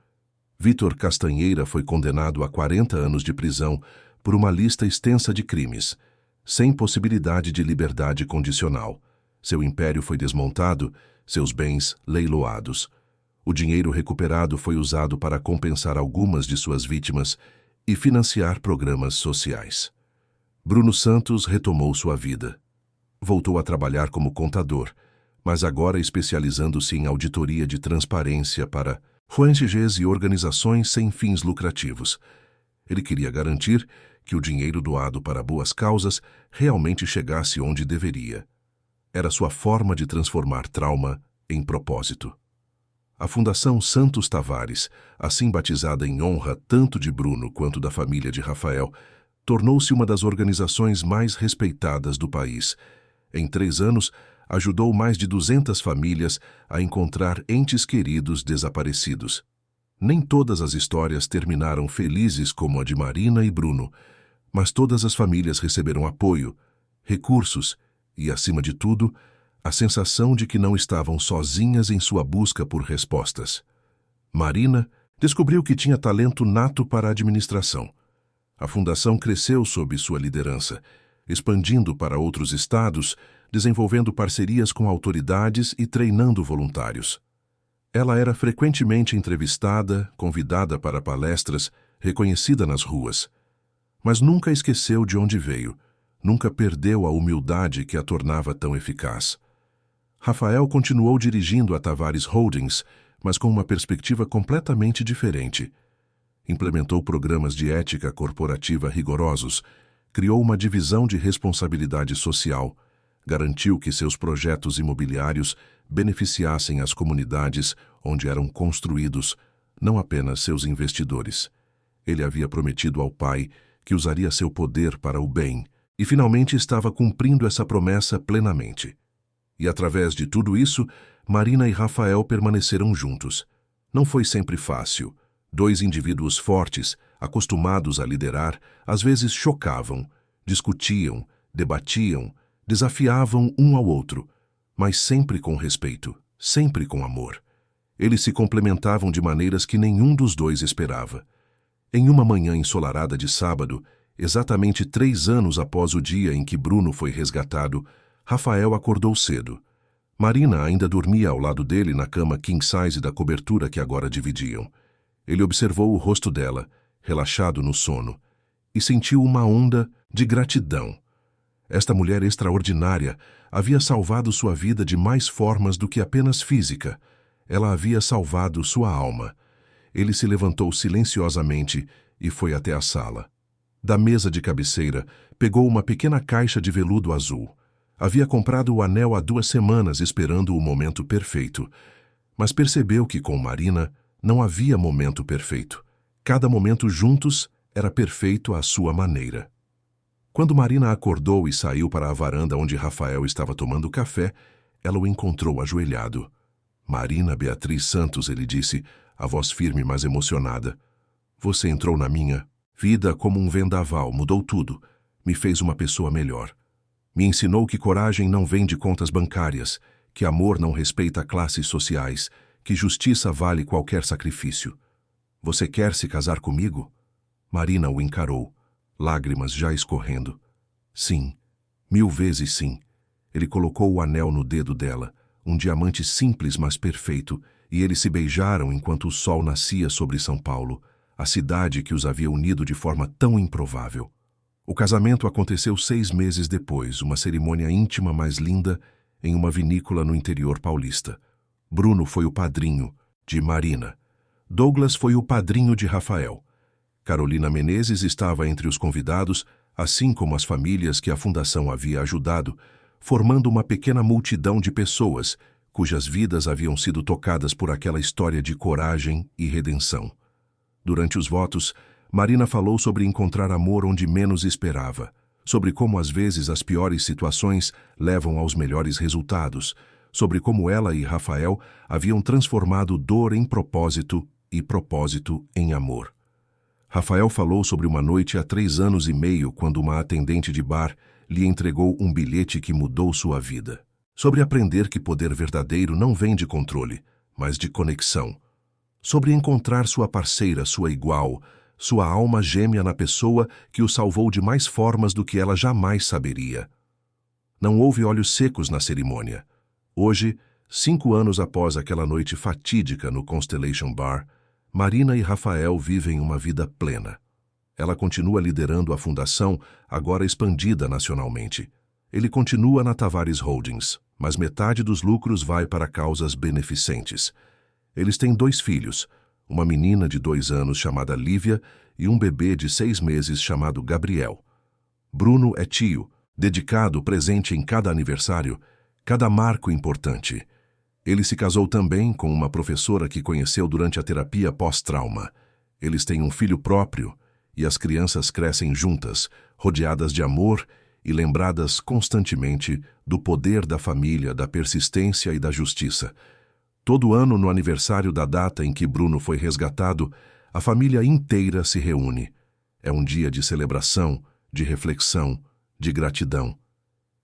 Vitor Castanheira foi condenado a 40 anos de prisão por uma lista extensa de crimes, sem possibilidade de liberdade condicional. Seu império foi desmontado, seus bens leiloados. O dinheiro recuperado foi usado para compensar algumas de suas vítimas e financiar programas sociais. Bruno Santos retomou sua vida. Voltou a trabalhar como contador, mas agora especializando-se em auditoria de transparência para ONGs e organizações sem fins lucrativos. Ele queria garantir que o dinheiro doado para boas causas realmente chegasse onde deveria. Era sua forma de transformar trauma em propósito. A Fundação Santos Tavares, assim batizada em honra tanto de Bruno quanto da família de Rafael, tornou-se uma das organizações mais respeitadas do país. Em 3 anos, ajudou mais de 200 famílias a encontrar entes queridos desaparecidos. Nem todas as histórias terminaram felizes como a de Marina e Bruno, mas todas as famílias receberam apoio, recursos e, acima de tudo, a sensação de que não estavam sozinhas em sua busca por respostas. Marina descobriu que tinha talento nato para a administração. A fundação cresceu sob sua liderança, expandindo para outros estados, desenvolvendo parcerias com autoridades e treinando voluntários. Ela era frequentemente entrevistada, convidada para palestras, reconhecida nas ruas. Mas nunca esqueceu de onde veio, nunca perdeu a humildade que a tornava tão eficaz. Rafael continuou dirigindo a Tavares Holdings, mas com uma perspectiva completamente diferente. Implementou programas de ética corporativa rigorosos, criou uma divisão de responsabilidade social, garantiu que seus projetos imobiliários beneficiassem as comunidades onde eram construídos, não apenas seus investidores. Ele havia prometido ao pai que usaria seu poder para o bem e finalmente estava cumprindo essa promessa plenamente. E através de tudo isso, Marina e Rafael permaneceram juntos. Não foi sempre fácil. 2 indivíduos fortes, acostumados a liderar, às vezes chocavam, discutiam, debatiam, desafiavam um ao outro, mas sempre com respeito, sempre com amor. Eles se complementavam de maneiras que nenhum dos 2 esperava. Em uma manhã ensolarada de sábado, exatamente 3 anos após o dia em que Bruno foi resgatado, Rafael acordou cedo. Marina ainda dormia ao lado dele na cama king size da cobertura que agora dividiam. Ele observou o rosto dela, relaxado no sono, e sentiu uma onda de gratidão. Esta mulher extraordinária havia salvado sua vida de mais formas do que apenas física. Ela havia salvado sua alma. Ele se levantou silenciosamente e foi até a sala. Da mesa de cabeceira, pegou uma pequena caixa de veludo azul. Havia comprado o anel há 2 semanas esperando o momento perfeito, mas percebeu que com Marina não havia momento perfeito. Cada momento juntos era perfeito à sua maneira. Quando Marina acordou e saiu para a varanda onde Rafael estava tomando café, ela o encontrou ajoelhado. Marina Beatriz Santos, ele disse, a voz firme mas emocionada. Você entrou na minha vida como um vendaval, mudou tudo, me fez uma pessoa melhor. Me ensinou que coragem não vem de contas bancárias, que amor não respeita classes sociais, que justiça vale qualquer sacrifício. Você quer se casar comigo? Marina o encarou, lágrimas já escorrendo. Sim, 1000 vezes sim. Ele colocou o anel no dedo dela, um diamante simples mas perfeito, e eles se beijaram enquanto o sol nascia sobre São Paulo, a cidade que os havia unido de forma tão improvável. O casamento aconteceu 6 meses depois, uma cerimônia íntima mais linda, em uma vinícola no interior paulista. Bruno foi o padrinho de Marina. Douglas foi o padrinho de Rafael. Carolina Menezes estava entre os convidados, assim como as famílias que a fundação havia ajudado, formando uma pequena multidão de pessoas cujas vidas haviam sido tocadas por aquela história de coragem e redenção. Durante os votos, Marina falou sobre encontrar amor onde menos esperava, sobre como às vezes as piores situações levam aos melhores resultados, sobre como ela e Rafael haviam transformado dor em propósito e propósito em amor. Rafael falou sobre uma noite há 3 anos e meio, quando uma atendente de bar lhe entregou um bilhete que mudou sua vida. Sobre aprender que poder verdadeiro não vem de controle, mas de conexão. Sobre encontrar sua parceira, sua igual, sua alma gêmea na pessoa que o salvou de mais formas do que ela jamais saberia. Não houve olhos secos na cerimônia. Hoje, 5 anos após aquela noite fatídica no Constellation Bar, Marina e Rafael vivem uma vida plena. Ela continua liderando a fundação, agora expandida nacionalmente. Ele continua na Tavares Holdings, mas metade dos lucros vai para causas beneficentes. Eles têm 2 filhos, uma menina de 2 anos chamada Lívia e um bebê de 6 meses chamado Gabriel. Bruno é tio, dedicado, presente em cada aniversário, cada marco importante. Ele se casou também com uma professora que conheceu durante a terapia pós-trauma. Eles têm um filho próprio e as crianças crescem juntas, rodeadas de amor e lembradas constantemente do poder da família, da persistência e da justiça. Todo ano, no aniversário da data em que Bruno foi resgatado, a família inteira se reúne. É um dia de celebração, de reflexão, de gratidão.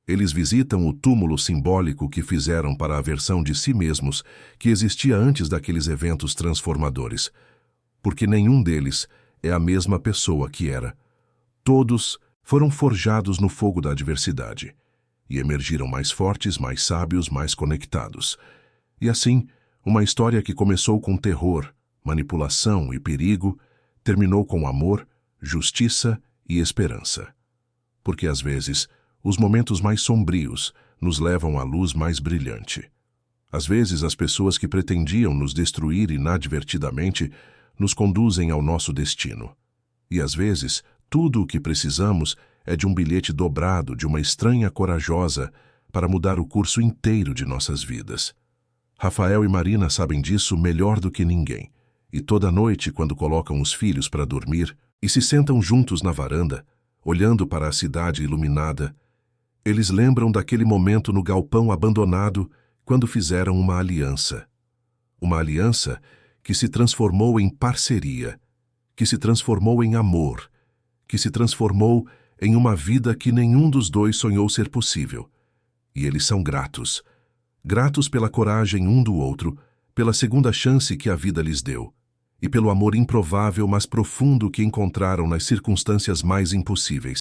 Eles visitam o túmulo simbólico que fizeram para a versão de si mesmos que existia antes daqueles eventos transformadores. Porque nenhum deles é a mesma pessoa que era. Todos foram forjados no fogo da adversidade e emergiram mais fortes, mais sábios, mais conectados. E assim, uma história que começou com terror, manipulação e perigo, terminou com amor, justiça e esperança. Porque às vezes, os momentos mais sombrios nos levam à luz mais brilhante. Às vezes, as pessoas que pretendiam nos destruir inadvertidamente nos conduzem ao nosso destino. E às vezes, tudo o que precisamos é de um bilhete dobrado de uma estranha corajosa para mudar o curso inteiro de nossas vidas. Rafael e Marina sabem disso melhor do que ninguém. E toda noite, quando colocam os filhos para dormir e se sentam juntos na varanda, olhando para a cidade iluminada, eles lembram daquele momento no galpão abandonado quando fizeram uma aliança. Uma aliança que se transformou em parceria, que se transformou em amor, que se transformou em uma vida que nenhum dos dois sonhou ser possível. E eles são gratos. Gratos pela coragem um do outro, pela segunda chance que a vida lhes deu, e pelo amor improvável mas profundo que encontraram nas circunstâncias mais impossíveis.